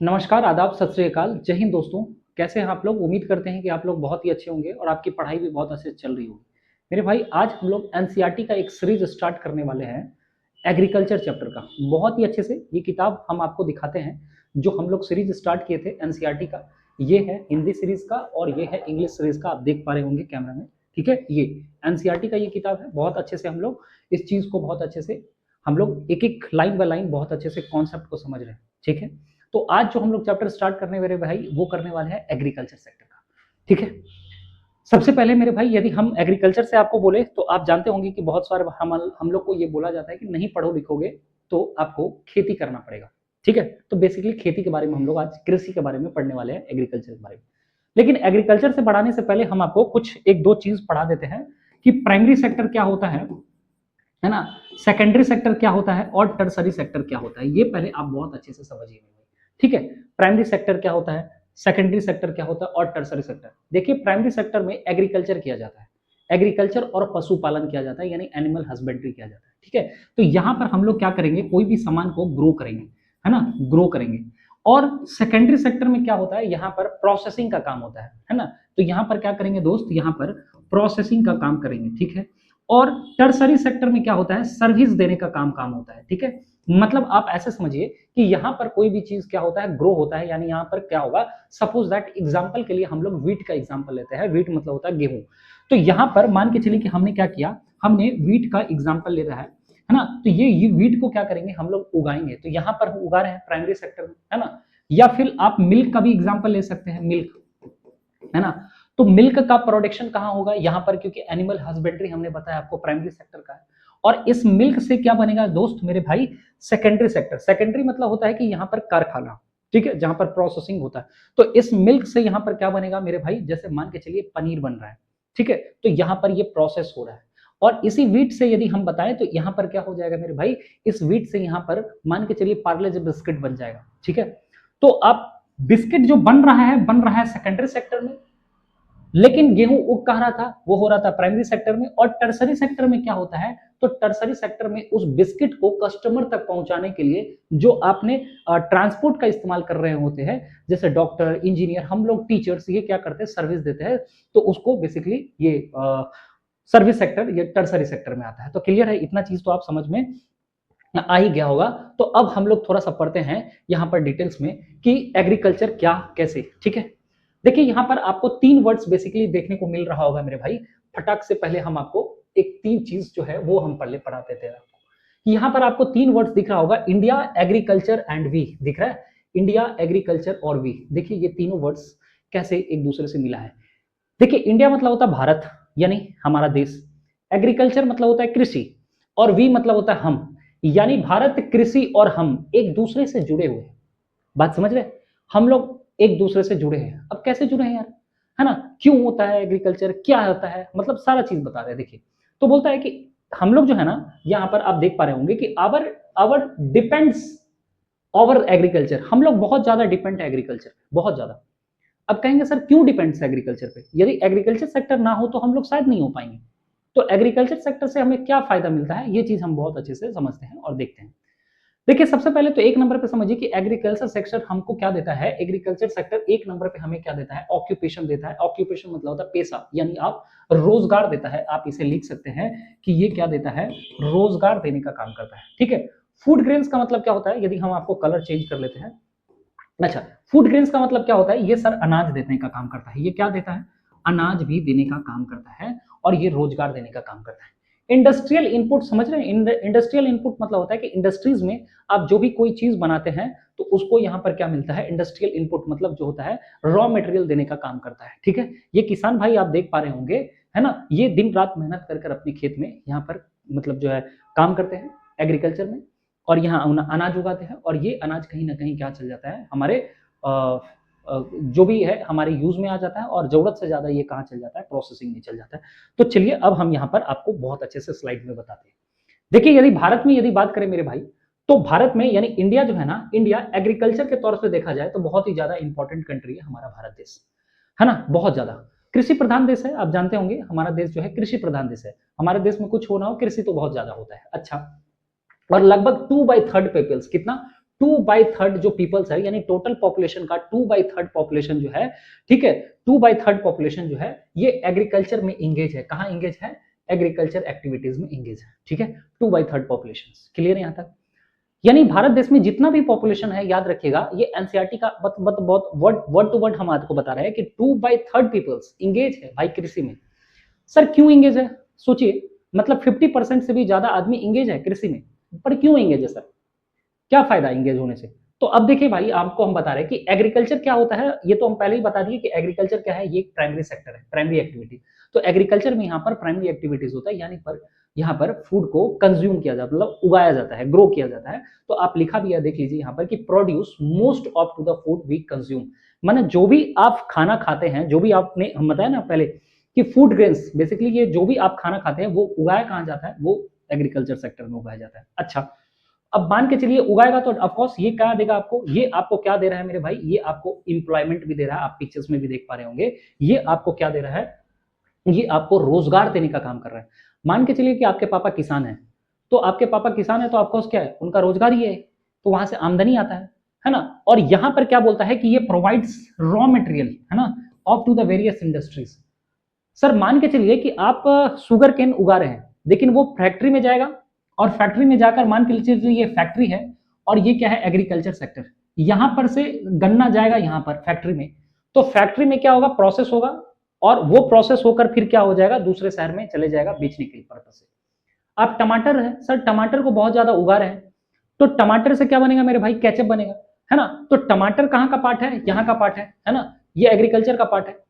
नमस्कार, आदाब, सत श्री अकाल, जय हिंद दोस्तों। कैसे हैं आप लोग? उम्मीद करते हैं कि आप लोग बहुत ही अच्छे होंगे और आपकी पढ़ाई भी बहुत अच्छे से चल रही होगी। मेरे भाई, आज हम लोग एनसीईआरटी का एक सीरीज स्टार्ट करने वाले हैं, एग्रीकल्चर चैप्टर का। बहुत ही अच्छे से ये किताब हम आपको दिखाते हैं, जो हम लोग सीरीज स्टार्ट किए थे एनसीईआरटी का। ये है हिंदी सीरीज का और ये है इंग्लिश सीरीज का, आप देख पा रहे होंगे कैमरा में। ठीक है, ये एनसीईआरटी का ये किताब है। बहुत अच्छे से हम लोग इस चीज़ को बहुत अच्छे से हम लोग एक-एक लाइन बाय लाइन बहुत अच्छे से कॉन्सेप्ट को समझ रहे हैं। ठीक है? तो आज जो हम लोग चैप्टर स्टार्ट करने मेरे भाई, वो करने वाले हैं एग्रीकल्चर सेक्टर का। ठीक है, सबसे पहले मेरे भाई, यदि हम एग्रीकल्चर से आपको बोले तो आप जानते होंगे कि बहुत सारे हम लोग को ये बोला जाता है कि नहीं पढ़ो लिखोगे तो आपको खेती करना पड़ेगा। ठीक है, तो बेसिकली खेती के बारे में हम लोग आज कृषि के बारे में पढ़ने वाले हैं, एग्रीकल्चर के बारे में। लेकिन एग्रीकल्चर से बढ़ाने से पहले हम आपको कुछ एक दो चीज पढ़ा देते हैं कि प्राइमरी सेक्टर क्या होता है ना, सेकेंडरी सेक्टर क्या होता है और टर्सरी सेक्टर क्या होता है। ये पहले आप बहुत अच्छे से समझिए। ठीक है, प्राइमरी सेक्टर क्या होता है, सेकेंडरी सेक्टर क्या होता है और टर्सरी सेक्टर। देखिए, प्राइमरी सेक्टर में एग्रीकल्चर किया जाता है, एग्रीकल्चर और पशुपालन किया जाता है, यानी एनिमल हस्बेंड्री किया जाता है। ठीक है, तो यहां पर हम लोग क्या करेंगे, कोई भी सामान को ग्रो करेंगे, है ना, ग्रो करेंगे। और सेकेंडरी सेक्टर में क्या होता है, यहाँ पर प्रोसेसिंग का काम होता है ना। तो यहाँ पर क्या करेंगे दोस्त, यहाँ पर प्रोसेसिंग का काम करेंगे। ठीक है, और टर्सरी सेक्टर में क्या होता है, सर्विस देने का काम होता है। ठीक है, मतलब आप ऐसे समझिए कि यहाँ पर कोई भी चीज क्या होता है, ग्रो होता है, यानी यहाँ पर क्या होगा, सपोज दैट एग्जांपल के लिए हम लोग वीट का एग्जांपल लेते हैं। वीट मतलब होता है गेहूं। तो यहाँ पर मान के चलिए कि हमने क्या किया, हमने वीट का एग्जांपल ले रहा है ना। तो ये वीट को क्या करेंगे, हम लोग उगाएंगे। तो यहाँ पर हम उगा रहे हैं प्राइमरी सेक्टर में, है ना। या फिर आप मिल्क का भी एग्जाम्पल ले सकते हैं, मिल्क, है ना। तो मिल्क का प्रोडक्शन कहाँ होगा, यहाँ पर, क्योंकि एनिमल हस्बेंड्री हमने बताया आपको प्राइमरी सेक्टर का है। और इस मिल्क से क्या बनेगा दोस्त मेरे भाई, सेकेंडरी सेक्टर। सेकेंडरी मतलब होता है कि यहाँ पर कारखाना, ठीक है, जहां पर प्रोसेसिंग होता है। तो इस मिल्क से यहाँ पर क्या बनेगा मेरे भाई, जैसे मान के चलिए पनीर बन रहा है। ठीक है, तो यहाँ पर ये प्रोसेस हो रहा है। और इसी वीट से यदि हम बताएं तो यहाँ पर क्या हो जाएगा मेरे भाई, इस वीट से यहाँ पर मान के चलिए पार्ले जी बिस्किट बन जाएगा। ठीक है, तो अब बिस्किट जो बन रहा है सेकेंडरी सेक्टर में, लेकिन गेहूं उग कहाँ रहा था, वो हो रहा था प्राइमरी सेक्टर में। और टर्सरी सेक्टर में क्या होता है, तो टर्सरी सेक्टर में उस बिस्किट को कस्टमर तक पहुंचाने के लिए जो आपने ट्रांसपोर्ट का इस्तेमाल कर रहे होते हैं, जैसे डॉक्टर, इंजीनियर, हम लोग टीचर्स, ये क्या करते हैं, सर्विस देते हैं। तो उसको बेसिकली ये सर्विस सेक्टर, ये टर्सरी सेक्टर में आता है। तो क्लियर है, इतना चीज तो आप समझ में आ ही गया होगा। तो अब हम लोग थोड़ा सा पढ़ते हैं यहाँ पर डिटेल्स में कि एग्रीकल्चर क्या कैसे। ठीक है, देखिए यहाँ पर आपको तीन वर्ड्स बेसिकली देखने को मिल रहा होगा मेरे भाई। फटाक से पहले हम आपको एक तीन चीज जो है वो हम पहले पढ़ाते थे आपको। यहाँ पर आपको तीन वर्ड्स दिख रहा होगा, इंडिया, एग्रीकल्चर एंड वी, दिख रहा है, इंडिया, एग्रीकल्चर और वी। देखिए ये तीनों वर्ड्स कैसे एक दूसरे से मिला है। देखिए, इंडिया मतलब होता है भारत, यानी हमारा देश। एग्रीकल्चर मतलब होता है कृषि, और वी मतलब होता है हम, यानी भारत, कृषि और हम एक दूसरे से जुड़े हुए हैं। बात समझ रहे, हम लोग एक दूसरे से जुड़े हैं। अब कैसे जुड़े हैं यार, है ना, क्यों होता है एग्रीकल्चर, क्या होता है, मतलब सारा चीज बता रहे हैं। देखिए, तो बोलता है कि हम लोग जो है ना, यहाँ पर आप देख पा रहे होंगे कि our our depends over agriculture, हम लोग बहुत ज्यादा डिपेंड है एग्रीकल्चर, बहुत ज्यादा। अब कहेंगे सर क्यों डिपेंड्स है एग्रीकल्चर पे, यदि एग्रीकल्चर सेक्टर ना हो तो हम लोग शायद नहीं हो पाएंगे। तो एग्रीकल्चर सेक्टर से हमें क्या फायदा मिलता है, ये चीज हम बहुत अच्छे से समझते हैं और देखते हैं। देखिए, सबसे पहले तो एक नंबर पे समझिए कि एग्रीकल्चर सेक्टर हमको क्या देता है। एग्रीकल्चर सेक्टर एक नंबर पे हमें क्या देता है, ऑक्यूपेशन देता है। ऑक्यूपेशन मतलब होता है पेशा, यानी आप रोजगार देता है। आप इसे लिख सकते हैं कि ये क्या देता है, रोजगार देने का काम करता है। ठीक है, फूड ग्रेन्स का मतलब क्या होता है, यदि हम आपको कलर चेंज कर लेते हैं। अच्छा, फूड ग्रेन्स का मतलब क्या होता है, ये सर अनाज देने का काम करता है। ये क्या देता है, अनाज भी देने का काम करता है, और ये रोजगार देने का काम करता है। इंडस्ट्रियल इनपुट समझ रहे हैं, इंडस्ट्रियल इनपुट मतलब होता है कि इंडस्ट्रीज में आप जो भी कोई चीज बनाते हैं तो उसको यहाँ पर क्या मिलता है, इंडस्ट्रियल इनपुट मतलब जो होता है रॉ मटेरियल देने का काम करता है। ठीक है, ये किसान भाई आप देख पा रहे होंगे, है ना, ये दिन रात मेहनत कर अपने खेत में यहाँ पर मतलब जो है काम करते हैं एग्रीकल्चर में, और यहाँ अनाज उगाते हैं। और ये अनाज कहीं ना कहीं क्या चल जाता है, हमारे जो भी है हमारे यूज में आ जाता है, और जरूरत से ज्यादा ये कहाँ चल जाता है, प्रोसेसिंग में चल जाता है। तो चलिए अब हम यहाँ पर आपको बहुत अच्छे से स्लाइड में बताते हैं। देखिए, यदि भारत में यदि बात करें मेरे भाई, तो भारत में यानी इंडिया जो है ना, इंडिया एग्रीकल्चर के तौर पर देखा जाए तो बहुत ही ज्यादा इंपॉर्टेंट कंट्री है हमारा भारत देश, है ना, बहुत ज्यादा कृषि प्रधान देश है। आप जानते होंगे हमारा देश जो है कृषि प्रधान देश है। हमारे देश में कुछ हो ना हो, कृषि तो बहुत ज्यादा होता है। अच्छा, और लगभग 2/3 पीपल्स, कितना, 2/3 जो पीपल्स है, यानी टोटल पॉपुलेशन का 2/3 पॉपुलेशन जो है, ठीक है, 2/3 पॉपुलेशन जो है ये एग्रीकल्चर में इंगेज है। कहाँ इंगेज है? एग्रीकल्चर एक्टिविटीज में इंगेज है, ठीक है, 2/3 पॉपुलेशन। क्लियर है यहां तक? यानी भारत देश में जितना भी पॉपुलेशन है, याद रखिएगा, ये एनसीईआरटी का बहुत वर्ड टू वर्ड हम आपको बता रहे हैं कि 2/3 पीपल्स इंगेज है भाई कृषि में। सर क्यों इंगेज है? सोचिए, मतलब 50% से भी ज्यादा आदमी इंगेज है कृषि में, पर क्यों इंगेज है सर? क्या फायदा इंगेज होने से? तो अब देखिए भाई, आपको हम बता रहे हैं कि एग्रीकल्चर क्या होता है, ये तो हम पहले ही बता दिए कि एग्रीकल्चर क्या है, ये एक प्राइमरी सेक्टर है, प्राइमरी एक्टिविटी। तो एग्रीकल्चर में यहाँ पर प्राइमरी एक्टिविटीज होता है, यानी पर यहाँ पर फूड को कंज्यूम किया जाता है, मतलब उगाया जाता है, ग्रो किया जाता है। तो आप लिखा भी है, देख लीजिए यहाँ पर कि produce most of to the food we consume, माने जो भी आप खाना खाते हैं, जो भी आपने हम बताया ना पहले कि फूड ग्रेन्स, बेसिकली ये जो भी आप खाना खाते हैं वो उगाया कहाँ जाता है? वो एग्रीकल्चर सेक्टर में उगाया जाता है। अच्छा, अब मान के चलिए उगाएगा तो ऑफकोर्स ये क्या देगा आपको? ये आपको क्या दे रहा है मेरे भाई? ये आपको इंप्लॉयमेंट भी दे रहा है, आप पिक्चर्स में भी देख पा रहे होंगे। ये आपको क्या दे रहा है? ये आपको रोजगार देने का काम कर रहा है। मान के चलिए कि आपके पापा किसान हैं, तो आपके पापा किसान है तो ऑफकोर्स क्या है? उनका रोजगार ही है, तो वहां से आमदनी आता है ना। और यहां पर क्या बोलता है कि ये प्रोवाइड्स रॉ मटेरियल, है ना, of to the various industries. सर मान के चलिए कि आप शुगर केन उगा रहे हैं, लेकिन वो फैक्ट्री में जाएगा, और फैक्ट्री में जाकर मान के चलिए ये फैक्ट्री है, और ये क्या है? Agriculture sector. यहां पर से गन्ना जाएगा यहाँ पर फैक्ट्री में, तो फैक्ट्री में क्या होगा? प्रोसेस होगा, और वो प्रोसेस होकर फिर क्या हो जाएगा? दूसरे शहर में चले जाएगा बेचने के पर्पज से। आप टमाटर है सर, टमाटर को बहुत ज्यादा उगा रहे हैं, तो टमाटर से क्या बनेगा मेरे भाई? केचप बनेगा, है ना। तो टमाटर कहाँ का पार्ट है? यहाँ का पार्ट है ना, ये एग्रीकल्चर का पार्ट है।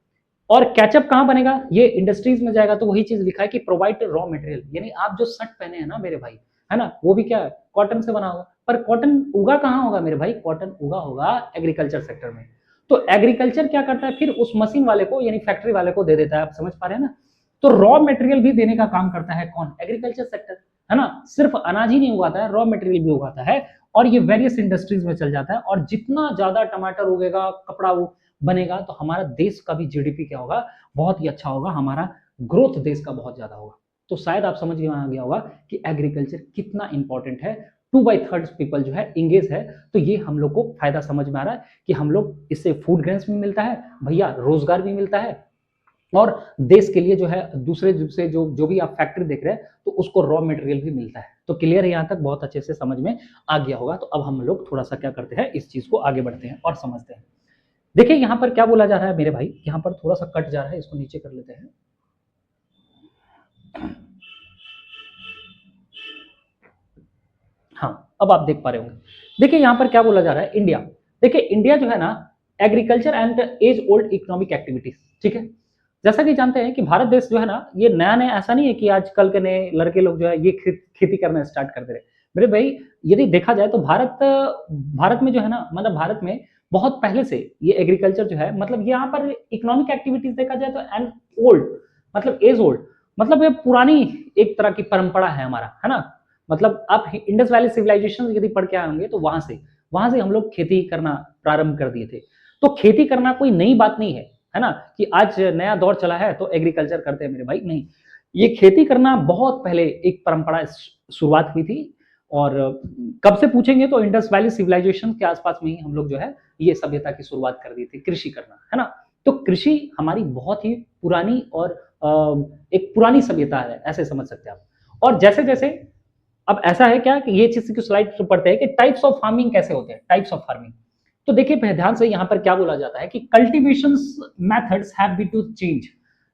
और कैचअप कहां बनेगा? ये इंडस्ट्रीज में जाएगा। तो वही चीज लिखा है कि प्रोवाइड रॉ मटेरियल, यानी आप जो शर्ट पहने हैं ना मेरे भाई, है ना, वो भी क्या है? कॉटन से बना होगा। पर कॉटन उगा कहां होगा मेरे भाई? कॉटन उगा होगा एग्रीकल्चर सेक्टर में। तो एग्रीकल्चर क्या करता है? फिर उस मशीन वाले को, यानी फैक्ट्री वाले को दे देता है। आप समझ पा रहे हैं ना? तो रॉ मटेरियल भी देने का काम करता है कौन? एग्रीकल्चर सेक्टर, है ना। सिर्फ अनाज ही नहीं उगाता है, रॉ मटेरियल भी उगाता है, और ये वेरियस इंडस्ट्रीज में चल जाता है। और जितना ज्यादा टमाटर उगेगा, कपड़ा बनेगा, तो हमारा देश का भी जीडीपी क्या होगा? बहुत ही अच्छा होगा, हमारा ग्रोथ देश का बहुत ज्यादा होगा। तो शायद आप समझ में आ गया होगा कि एग्रीकल्चर कितना इंपॉर्टेंट है। 2/3 पीपल जो है इंगेज है, तो ये हम लोग को फायदा समझ में आ रहा है कि हम लोग इससे फूड ग्रेन्स भी मिलता है भैया, रोजगार भी मिलता है, और देश के लिए जो है दूसरे से जो भी आप फैक्ट्री देख रहे हैं, तो उसको रॉ मटेरियल भी मिलता है। तो क्लियर है यहाँ तक? बहुत अच्छे से समझ में आ गया होगा। तो अब हम लोग थोड़ा सा क्या करते हैं, इस चीज को आगे बढ़ते हैं और समझते हैं। देखिए यहाँ पर क्या बोला जा रहा है मेरे भाई, यहाँ पर थोड़ा सा कट जा रहा है, इसको नीचे कर लेते हैं। हाँ, अब आप देख पा रहे होंगे। देखिए यहाँ पर क्या बोला जा रहा है, इंडिया। देखिए इंडिया जो है ना, agriculture and as old economic activities, ठीक है। जैसा कि जानते हैं कि भारत देश जो है ना, ये नया नया ऐसा नहीं है कि आजकल के नए लड़के लोग जो है ये खेती करना स्टार्ट कर दे रहे। मेरे भाई यदि देखा जाए तो भारत में जो है ना, मतलब भारत में बहुत पहले से ये एग्रीकल्चर जो है, मतलब यहाँ पर इकोनॉमिक एक्टिविटीज देखा जाए तो एंड ओल्ड, मतलब एज ओल्ड, मतलब ये पुरानी एक तरह की परंपरा है हमारा, है ना। मतलब आप इंडस वैली सिविलाइजेशन यदि पढ़ के आए होंगे तो वहां से हम लोग खेती करना प्रारंभ कर दिए थे। तो खेती करना कोई नई बात नहीं है ना, कि आज नया दौर चला है तो एग्रीकल्चर करते हैं मेरे भाई, नहीं। ये खेती करना बहुत पहले एक परंपरा शुरुआत हुई थी, और कब से पूछेंगे तो इंडस वैली सिविलाइजेशन के आसपास में ही हम लोग जो है ये सभ्यता की शुरुआत कर दी थी, कृषि करना, है ना। तो कृषि हमारी बहुत ही पुरानी और एक पुरानी सभ्यता है, ऐसे समझ सकते हैं आप। और जैसे जैसे अब ऐसा है क्या कि ये चीज की स्लाइड पढ़ते हैं कि टाइप्स ऑफ फार्मिंग कैसे होते हैं, टाइप्स ऑफ फार्मिंग। तो देखिए ध्यान से यहाँ पर क्या बोला जाता है कि cultivation methods have been to change.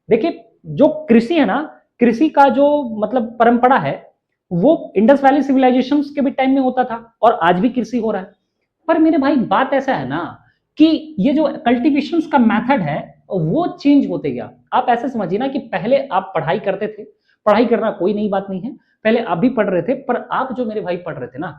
देखिए जो कृषि है ना, कृषि का जो मतलब परंपरा है, वो इंडस वैली सिविलाइजेशन के भी टाइम में होता था, और आज भी कृषि हो रहा है। पर मेरे भाई बात ऐसा है ना कि ये जो कल्टीवेशन का मेथड है वो चेंज होते गया। आप ऐसे समझिए ना कि पहले आप पढ़ाई करते थे, पढ़ाई करना कोई नई बात नहीं है, पहले आप भी पढ़ रहे थे, पर आप जो मेरे भाई पढ़ रहे थे ना,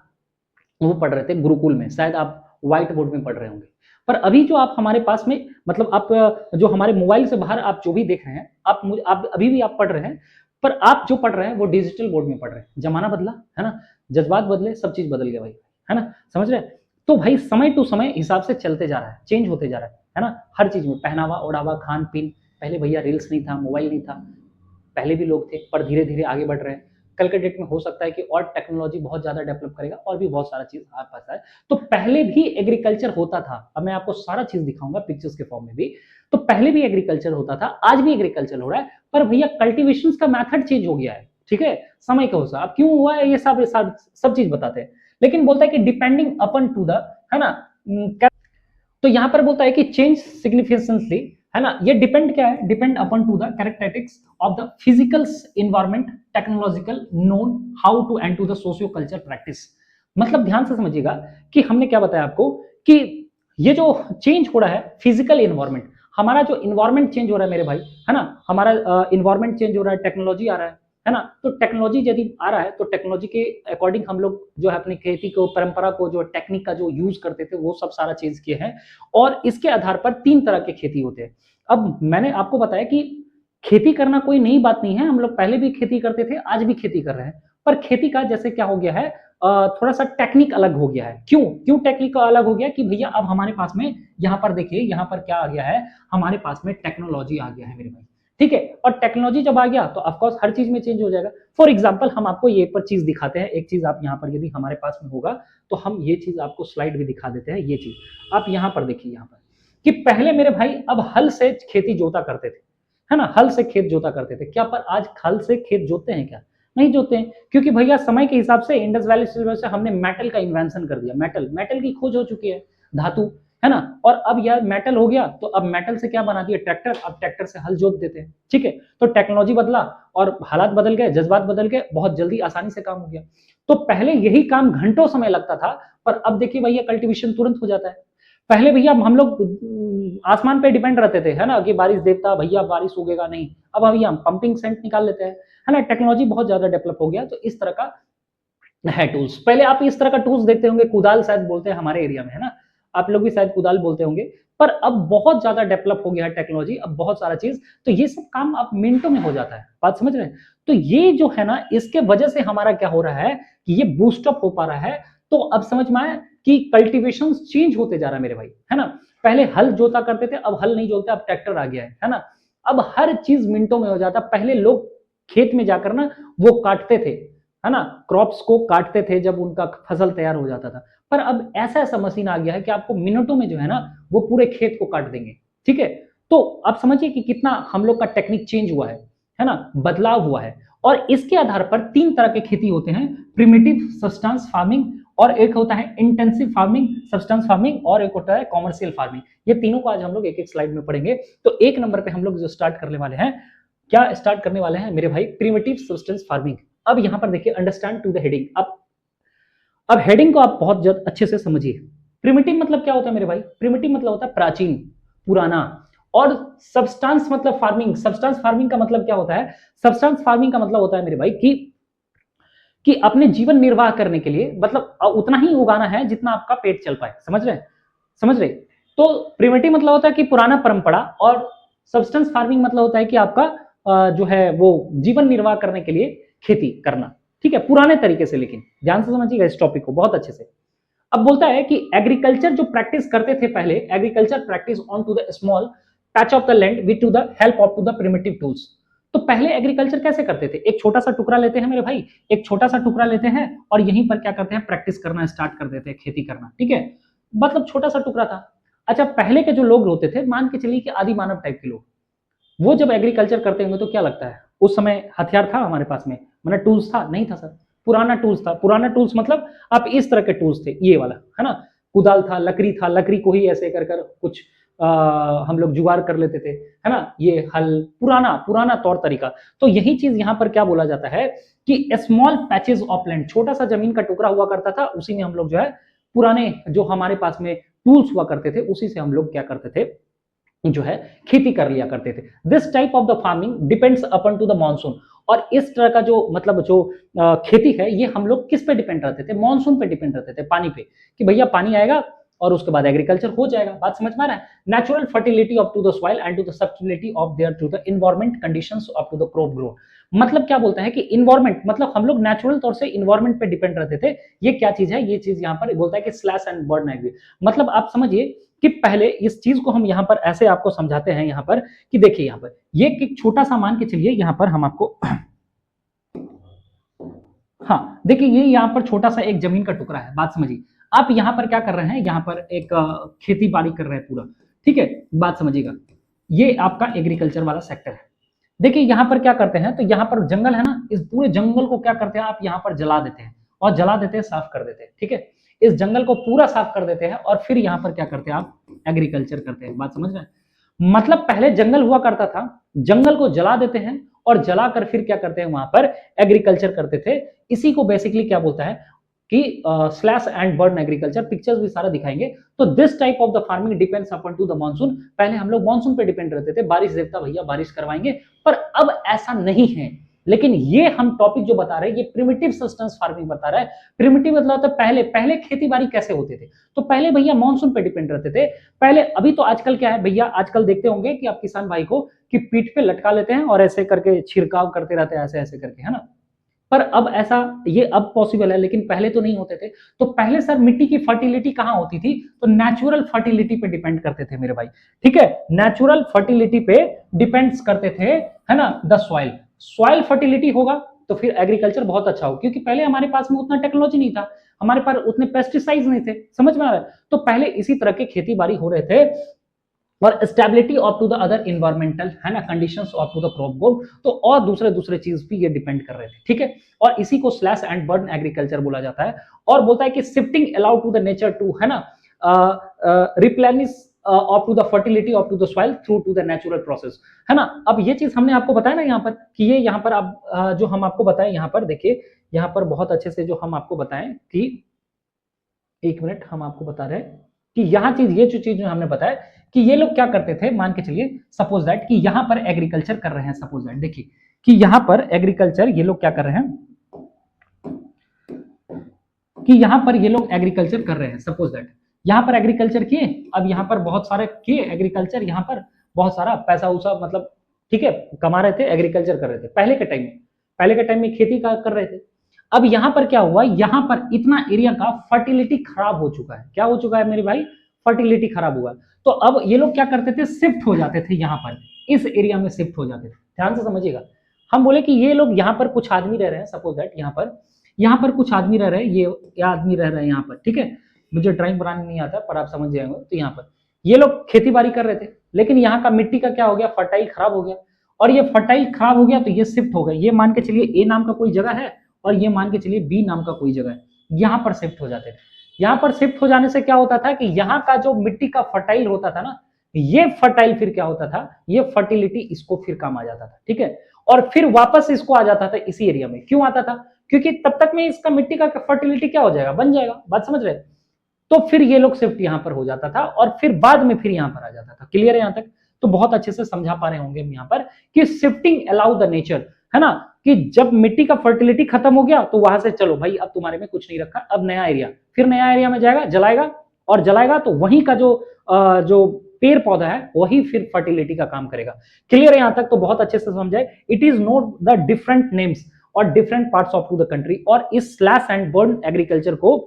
वो पढ़ रहे थे गुरुकुल में, शायद आप व्हाइट बोर्ड में पढ़ रहे होंगे। पर अभी जो आप हमारे पास में, मतलब आप जो हमारे मोबाइल से बाहर आप जो भी देख रहे हैं, आप अभी भी आप पढ़ रहे हैं, पर आप जो पढ़ रहे हैं वो डिजिटल बोर्ड में पढ़ रहे हैं। जमाना बदला है ना, जज्बात बदले, सब चीज बदल गया भाई, है ना, समझ रहे हैं। तो भाई समय टू समय हिसाब से चलते जा रहा है, चेंज होते जा रहा है ना, हर चीज में, पहनावा ओढ़ावा, खान पीन। पहले भैया रील्स नहीं था, मोबाइल नहीं था, पहले भी लोग थे, पर धीरे धीरे आगे बढ़ रहे हैं। कल के डेट में हो सकता है कि और टेक्नोलॉजी बहुत ज्यादा डेवलप करेगा और भी बहुत सारा चीज आप पास है। तो पहले भी एग्रीकल्चर होता था, अब मैं आपको सारा चीज दिखाऊंगा पिक्चर्स के फॉर्म में भी। तो पहले भी एग्रीकल्चर होता था, आज भी एग्रीकल्चर हो रहा है, पर भैया कल्टीवेशन का मेथड चेंज हो गया है, ठीक है, समय के अनुसार। अब क्यों हुआ है ये सब चीज बताते हैं। लेकिन बोलता है कि डिपेंडिंग अपॉन टू द, है ना, तो यहां पर बोलता है कि चेंज सिग्निफिकेंटली, है ना, ये डिपेंड क्या है, depend upon to the characteristics of the physical environment, technological known, how to and to the socio culture practice. मतलब ध्यान से समझिएगा कि हमने क्या बताया आपको कि ये जो चेंज हो रहा है फिजिकल इन्वायरमेंट, हमारा जो इन्वायरमेंट चेंज हो रहा है मेरे भाई, है ना, हमारा इन्वायरमेंट चेंज हो रहा है, टेक्नोलॉजी आ रहा है ना, तो टेक्नोलॉजी यदि आ रहा है तो टेक्नोलॉजी के अकॉर्डिंग हम लोग जो है अपनी खेती को, परंपरा को, जो टेक्निक का जो यूज करते थे वो सब सारा चेंज किए हैं। और इसके आधार पर 3 तरह के खेती होते हैं। अब मैंने आपको बताया कि खेती करना कोई नई बात नहीं है, हम लोग पहले भी खेती करते थे, आज भी खेती कर रहे हैं, पर खेती का जैसे क्या हो गया है, थोड़ा सा टेक्निक अलग हो गया है। क्यों टेक्निक अलग हो गया कि भैया अब हमारे पास में यहाँ पर देखिए, यहाँ पर क्या आ गया है, हमारे पास में टेक्नोलॉजी आ गया है मेरे भाई, ठीक है। और टेक्नोलॉजी जब आ गया तो ऑफकोर्स हर चीज में चेंज हो जाएगा। फॉर एग्जाम्पल हम आपको ये पर चीज दिखाते हैं, एक चीज आप यहाँ पर यदि हमारे पास में होगा तो हम ये चीज आपको स्लाइड भी दिखा देते हैं। ये चीज आप यहाँ पर देखिए, यहाँ पर कि पहले मेरे भाई अब हल से खेती जोता करते थे, है ना, हल से खेत जोता करते थे क्या, पर आज हल से खेत जोतते हैं क्या, नहीं जोते हैं, क्योंकि भैया समय के हिसाब से इंडस वैली सिल्वर से हमने मेटल का इन्वेंशन कर दिया, मेटल की खोज हो चुकी है, धातु, है ना, और अब यार मेटल हो गया तो अब मेटल से क्या बना दिया, ट्रैक्टर, अब ट्रैक्टर से हल जोत देते हैं, ठीक है। तो टेक्नोलॉजी बदला और हालात बदल गए, जज्बात बदल गए, बहुत जल्दी आसानी से काम हो गया। तो पहले यही काम घंटों समय लगता था, पर अब देखिए भैया कल्टीवेशन तुरंत हो जाता है। पहले भैया हम लोग आसमान पे डिपेंड रहते थे, है ना, कि बारिश देवता भैया बारिश उगेगा नहीं, अब भैया हम पंपिंग सेंट निकाल लेते हैं, है ना। टेक्नोलॉजी बहुत ज्यादा डेवलप हो गया, तो इस तरह का है टूल्स। पहले आप इस तरह का टूल्स देखते होंगे, कुदाल शायद बोलते हैं हमारे एरिया में, है ना, आप लोग भी शायद कुदाल बोलते होंगे, पर अब बहुत ज्यादा डेवलप हो गया है टेक्नोलॉजी, अब बहुत सारा चीज, तो ये सब काम अब मिनटों में हो जाता है, बात समझ रहे हैं। तो ये जो है ना, इसके वजह से हमारा क्या हो रहा है कि ये बूस्टअप हो पा रहा है। तो अब समझ में आया कि कल्टीवेशन चेंज होते जा रहा है मेरे भाई, है ना। पहले हल जोता करते थे, अब हल नहीं जोते, अब ट्रैक्टर आ गया है ना। अब हर चीज मिनटों में हो जाता। पहले लोग खेत में जाकर ना वो काटते थे, है ना, क्रॉप्स को काटते थे जब उनका फसल तैयार हो जाता था, पर अब ऐसा ऐसा मशीन आ गया है कि आपको मिनटों में जो है ना वो पूरे खेत को काट देंगे, ठीक है। तो आप समझिए कि कितना हम लोग का टेक्निक चेंज हुआ है ना, बदलाव हुआ है। और इसके आधार पर 3 तरह के खेती होते हैं, प्रिमिटिव सब्सटेंस फार्मिंग, और एक होता है इंटेंसिव फार्मिंग, सब्सटेंस फार्मिंग, और एक होता है कॉमर्शियल फार्मिंग। ये तीनों को आज हम लोग एक एक स्लाइड में पढ़ेंगे। तो 1 नंबर पे हम लोग जो स्टार्ट करने वाले हैं, क्या स्टार्ट करने वाले हैं मेरे भाई, प्रिमिटिव सब्सटेंस फार्मिंग। अब यहां पर देखिए, अंडरस्टैंड टू द हेडिंग। अब हेडिंग को आप बहुत अच्छे से समझिए। प्रिमिटिव मतलब क्या होता है मेरे भाई, प्रिमिटिव मतलब होता है प्राचीन, पुराना। और सब्सटेंस मतलब फार्मिंग, सब्सटेंस फार्मिंग का मतलब क्या होता है, सब्सटेंस फार्मिंग का मतलब होता है मेरे भाई कि अपने जीवन निर्वाह करने के लिए, मतलब उतना ही उगाना है जितना आपका पेट चल पाए, समझ रहे। तो प्रिमिटिव मतलब होता है कि पुराना परंपरा, और सब्सटेंस फार्मिंग मतलब होता है कि आपका जो है वो जीवन निर्वाह करने के लिए खेती करना, ठीक है, पुराने तरीके से। लेकिन ध्यान से समझिएगा इस टॉपिक को बहुत अच्छे से। अब बोलता है कि एग्रीकल्चर जो प्रैक्टिस करते थे पहले, agriculture practice on to the small patch of the land with to the help of to the primitive tools. तो पहले एग्रीकल्चर कैसे करते थे, एक छोटा सा टुकड़ा लेते हैं मेरे भाई, एक छोटा सा टुकड़ा लेते हैं और यहीं पर क्या करते हैं, प्रैक्टिस करना स्टार्ट कर देते हैं, खेती करना, ठीक है। मतलब छोटा सा टुकड़ा था। अच्छा, पहले के जो लोग होते थे, मान के चलिए कि आदि मानव टाइप के लोग, वो जब एग्रीकल्चर करते होंगे तो क्या लगता है, उस समय हथियार था हमारे पास में, मतलब टूल्स था, नहीं था सर, पुराना टूल्स था। पुराना टूल्स मतलब आप इस तरह के टूल्स थे, ये वाला, है ना, कुदाल था, लकड़ी था, लकड़ी को ही ऐसे कर कुछ हम लोग जुगाड़ कर लेते थे, है ना, ये हल, पुराना तौर तरीका। तो यही चीज यहाँ पर क्या बोला जाता है कि स्मॉल पैचेस ऑफ लैंड, छोटा सा जमीन का टुकड़ा हुआ करता था, उसी में हम लोग जो है पुराने जो हमारे पास में टूल्स हुआ करते थे, उसी से हम लोग क्या करते थे, जो है खेती कर लिया करते थे। This type of the farming depends upon to the monsoon. और इस तरह का जो मतलब जो खेती है, ये हम लोग किस पे डिपेंड रहते थे, मॉनसून पे डिपेंड रहते थे, पानी पे, कि भैया पानी आएगा और उसके बाद एग्रीकल्चर हो जाएगा। बात समझ में आ रहा है। Natural fertility of to the soil and to the sustainability of there to the environment conditions of to the crop growth. मतलब क्या बोलता है कि इन्वायरमेंट, मतलब हम लोग नेचुरल तौर से इन्वायरमेंट पे डिपेंड रहते थे। ये क्या चीज है, ये चीज यहाँ पर बोलता है कि स्लैश एंड बर्न एग्री। मतलब आप समझिए कि पहले इस चीज को हम यहाँ पर ऐसे आपको समझाते हैं, यहाँ पर कि देखिए, यहाँ पर ये एक छोटा सा मान के चलिए, यहाँ पर हम आपको हाँ देखिए, ये यहाँ पर छोटा सा एक जमीन का टुकड़ा है, बात समझिए। आप यहाँ पर क्या कर रहे हैं, यहाँ पर एक खेती बाड़ी कर रहे हैं पूरा, ठीक है, बात समझिएगा। ये आपका एग्रीकल्चर वाला सेक्टर है। देखिए यहाँ पर क्या करते हैं, तो यहाँ पर जंगल है ना, इस पूरे जंगल को क्या करते हैं आप, यहाँ पर जला देते हैं, और जला देते हैं, साफ कर देते हैं, ठीक है। इस जंगल को पूरा साफ कर देते हैं और फिर यहाँ पर क्या करते हैं आप, एग्रीकल्चर करते हैं, बात समझ रहे हैं। मतलब पहले जंगल हुआ करता था, जंगल को जला देते हैं और जलाकर फिर क्या करते हैं, वहां पर एग्रीकल्चर करते थे। इसी को बेसिकली क्या बोलता है कि slash and burn agriculture. Pictures भी सारा दिखाएंगे। तो this type of the farming depends upon to the monsoon. पहले हम लोग मानसून पे डिपेंड रहते थे, बारिश देवता भैया बारिश करवाएंगे, पर अब ऐसा नहीं है। लेकिन ये हम टॉपिक जो बता रहे हैं, ये प्रिमिटिव सब्सटेंस फार्मिंग बता रहा है। प्रिमिटिव मतलब तो पहले पहले खेती बाड़ी कैसे होते थे, तो पहले भैया मानसून पे डिपेंड रहते थे पहले। अभी तो आजकल क्या है भैया, आजकल देखते होंगे कि आप किसान भाई को कि पीठ पे लटका लेते हैं और ऐसे करके छिड़काव करते रहते हैं, ऐसे ऐसे करके, है ना। पर अब ऐसा, ये अब पॉसिबल है, लेकिन पहले तो नहीं होते थे। तो पहले सर मिट्टी की फर्टिलिटी कहां होती थी, तो नेचुरल फर्टिलिटी पे डिपेंड करते थे मेरे भाई, ठीक है। नेचुरल फर्टिलिटी पे डिपेंड्स करते थे, है ना, द सॉइल। सॉइल फर्टिलिटी होगा तो फिर एग्रीकल्चर बहुत अच्छा होगा, क्योंकि पहले हमारे पास में उतना टेक्नोलॉजी नहीं था, हमारे पास उतने पेस्टिसाइड्स नहीं थे, समझ में आ रहा है। तो पहले इसी तरह के खेती बाड़ी हो रहे थे, और stability of to the other environmental, है ना, conditions of to the crop growth, तो और दूसरे दूसरे चीज भी ये डिपेंड कर रहे थे, ठीक है। और इसी को स्लैश एंड बर्न एग्रीकल्चर बोला जाता है। और बोलता है कि shifting allow to the nature to, है ना, replenish of to the fertility of to the soil through to the natural process, है ना। अब ये चीज हमने आपको बताया ना यहाँ पर, कि ये यहाँ पर आप जो हम आपको बताएं, यहाँ पर देखिए, यहाँ पर बहुत अच्छे से जो हम आपको बताएं कि, एक मिनट, हम आपको बता रहे हैं कि यहाँ चीज, ये जो चीज जो हमने बताया कि ये लोग क्या करते थे, मान के चलिए सपोज दैट कि यहाँ पर एग्रीकल्चर कर रहे हैं, सपोज दैट देखिए कि यहाँ पर एग्रीकल्चर ये लोग क्या कर रहे हैं, कि यहाँ पर ये लोग एग्रीकल्चर कर रहे हैं, सपोज दैट यहाँ पर एग्रीकल्चर किए, अब यहाँ पर बहुत सारे किए एग्रीकल्चर, यहाँ पर बहुत सारा पैसा उसा, मतलब ठीक है, कमा रहे थे, एग्रीकल्चर कर रहे थे पहले के टाइम में, पहले के टाइम में खेती का कर रहे थे। अब यहाँ पर क्या हुआ, यहाँ पर इतना एरिया का फर्टिलिटी खराब हो चुका है, क्या हो चुका है मेरे भाई, फर्टिलिटी खराब हुआ। तो अब ये लोग क्या करते थे, शिफ्ट हो जाते थे, यहाँ पर इस एरिया में शिफ्ट हो जाते थे। ध्यान से समझिएगा, हम बोले कि ये लोग यहाँ पर कुछ आदमी रह रहे हैं, सपोज दैट यहाँ पर कुछ आदमी रह रहे हैं, ये आदमी रह रहे हैं यहाँ पर, ठीक है। मुझे ड्राइंग बनाने नहीं आता, पर आप समझ जाएंगे। तो यहाँ पर ये लोग खेती बाड़ी कर रहे थे, लेकिन यहाँ का मिट्टी का क्या हो गया, फर्टाइल खराब हो गया, और ये फर्टाइल खराब हो गया तो ये शिफ्ट हो गए। ये मान के चलिए ए नाम का कोई जगह है, और ये मान के चलिए बी नाम का कोई जगह है, यहाँ पर शिफ्ट हो जाते थे। यहाँ पर शिफ्ट हो जाने से क्या होता था कि यहाँ का जो मिट्टी का फर्टाइल होता था ना, ये फर्टाइल फिर क्या होता था, ये फर्टिलिटी इसको फिर काम आ जाता था, ठीक है। और फिर वापस इसको आ जाता था इसी एरिया में। क्यों आता था, क्योंकि तब तक में इसका मिट्टी का फर्टिलिटी क्या हो जाएगा, बन जाएगा, बात समझ रहे। तो फिर ये लोग शिफ्ट यहाँ पर हो जाता था, और फिर बाद में फिर यहाँ पर आ जाता था। क्लियर है यहाँ तक, तो बहुत अच्छे से समझा पा रहे होंगे हम यहाँ पर कि शिफ्टिंग अलाउ द नेचर, है ना, कि जब मिट्टी का फर्टिलिटी खत्म हो गया तो वहां से चलो भाई, अब तुम्हारे में कुछ नहीं रखा, अब नया एरिया, फिर नया एरिया में जाएगा, जलाएगा, और जलाएगा तो वहीं का जो पेड़ पौधा है वही फिर फर्टिलिटी का काम करेगा। क्लियर है यहाँ तक, तो बहुत अच्छे से समझाए। It is not the different names और different parts of to the country, और इस स्लैश एंड बर्न एग्रीकल्चर को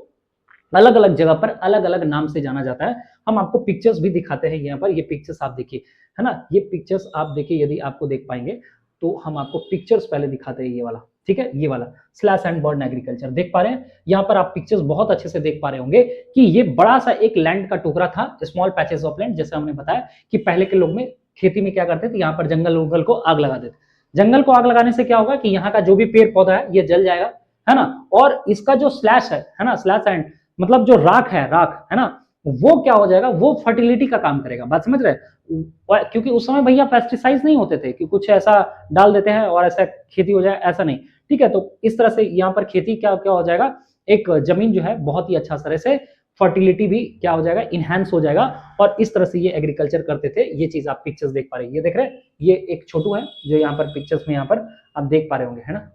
अलग अलग जगह पर अलग अलग नाम से जाना जाता है। हम आपको पिक्चर्स भी दिखाते हैं यहाँ पर, ये पिक्चर्स आप देखिए, है ना, ये पिक्चर्स आप देखिए, यदि आपको देख पाएंगे तो हम आपको पिक्चर्स पहले दिखाते हैं, ये वाला, ठीक है, ये वाला स्लैश एंड बर्न एग्रीकल्चर देख पा रहे हैं। यहाँ पर आप पिक्चर्स बहुत अच्छे से देख पा रहे होंगे कि ये बड़ा सा एक लैंड का टुकड़ा था, स्मॉल पैचेस ऑफ लैंड। जैसे हमने बताया कि पहले के लोग में खेती में क्या करते थे, यहाँ पर जंगल उंगल को आग लगा देते। जंगल को आग लगाने से क्या होगा कि यहाँ का जो भी पेड़ पौधा है ये जल जाएगा, है ना। और इसका जो स्लैश है ना, स्लैश एंड मतलब जो राख है ना, वो क्या हो जाएगा, वो फर्टिलिटी का काम करेगा, बात समझ रहे हैं। क्योंकि उस समय भैया पेस्टिसाइड्स नहीं होते थे कि कुछ ऐसा डाल देते हैं और ऐसा खेती हो जाए, ऐसा नहीं, ठीक है। तो इस तरह से यहाँ पर खेती क्या क्या हो जाएगा, एक जमीन जो है बहुत ही अच्छा तरह से फर्टिलिटी भी क्या हो जाएगा, इनहेंस हो जाएगा। और इस तरह से ये एग्रीकल्चर करते थे। ये चीज आप पिक्चर्स देख पा रहे हैं, ये देख रहे हैं, ये एक छोटू है जो यहाँ पर पिक्चर्स में यहाँ पर आप देख पा रहे होंगे, है ना।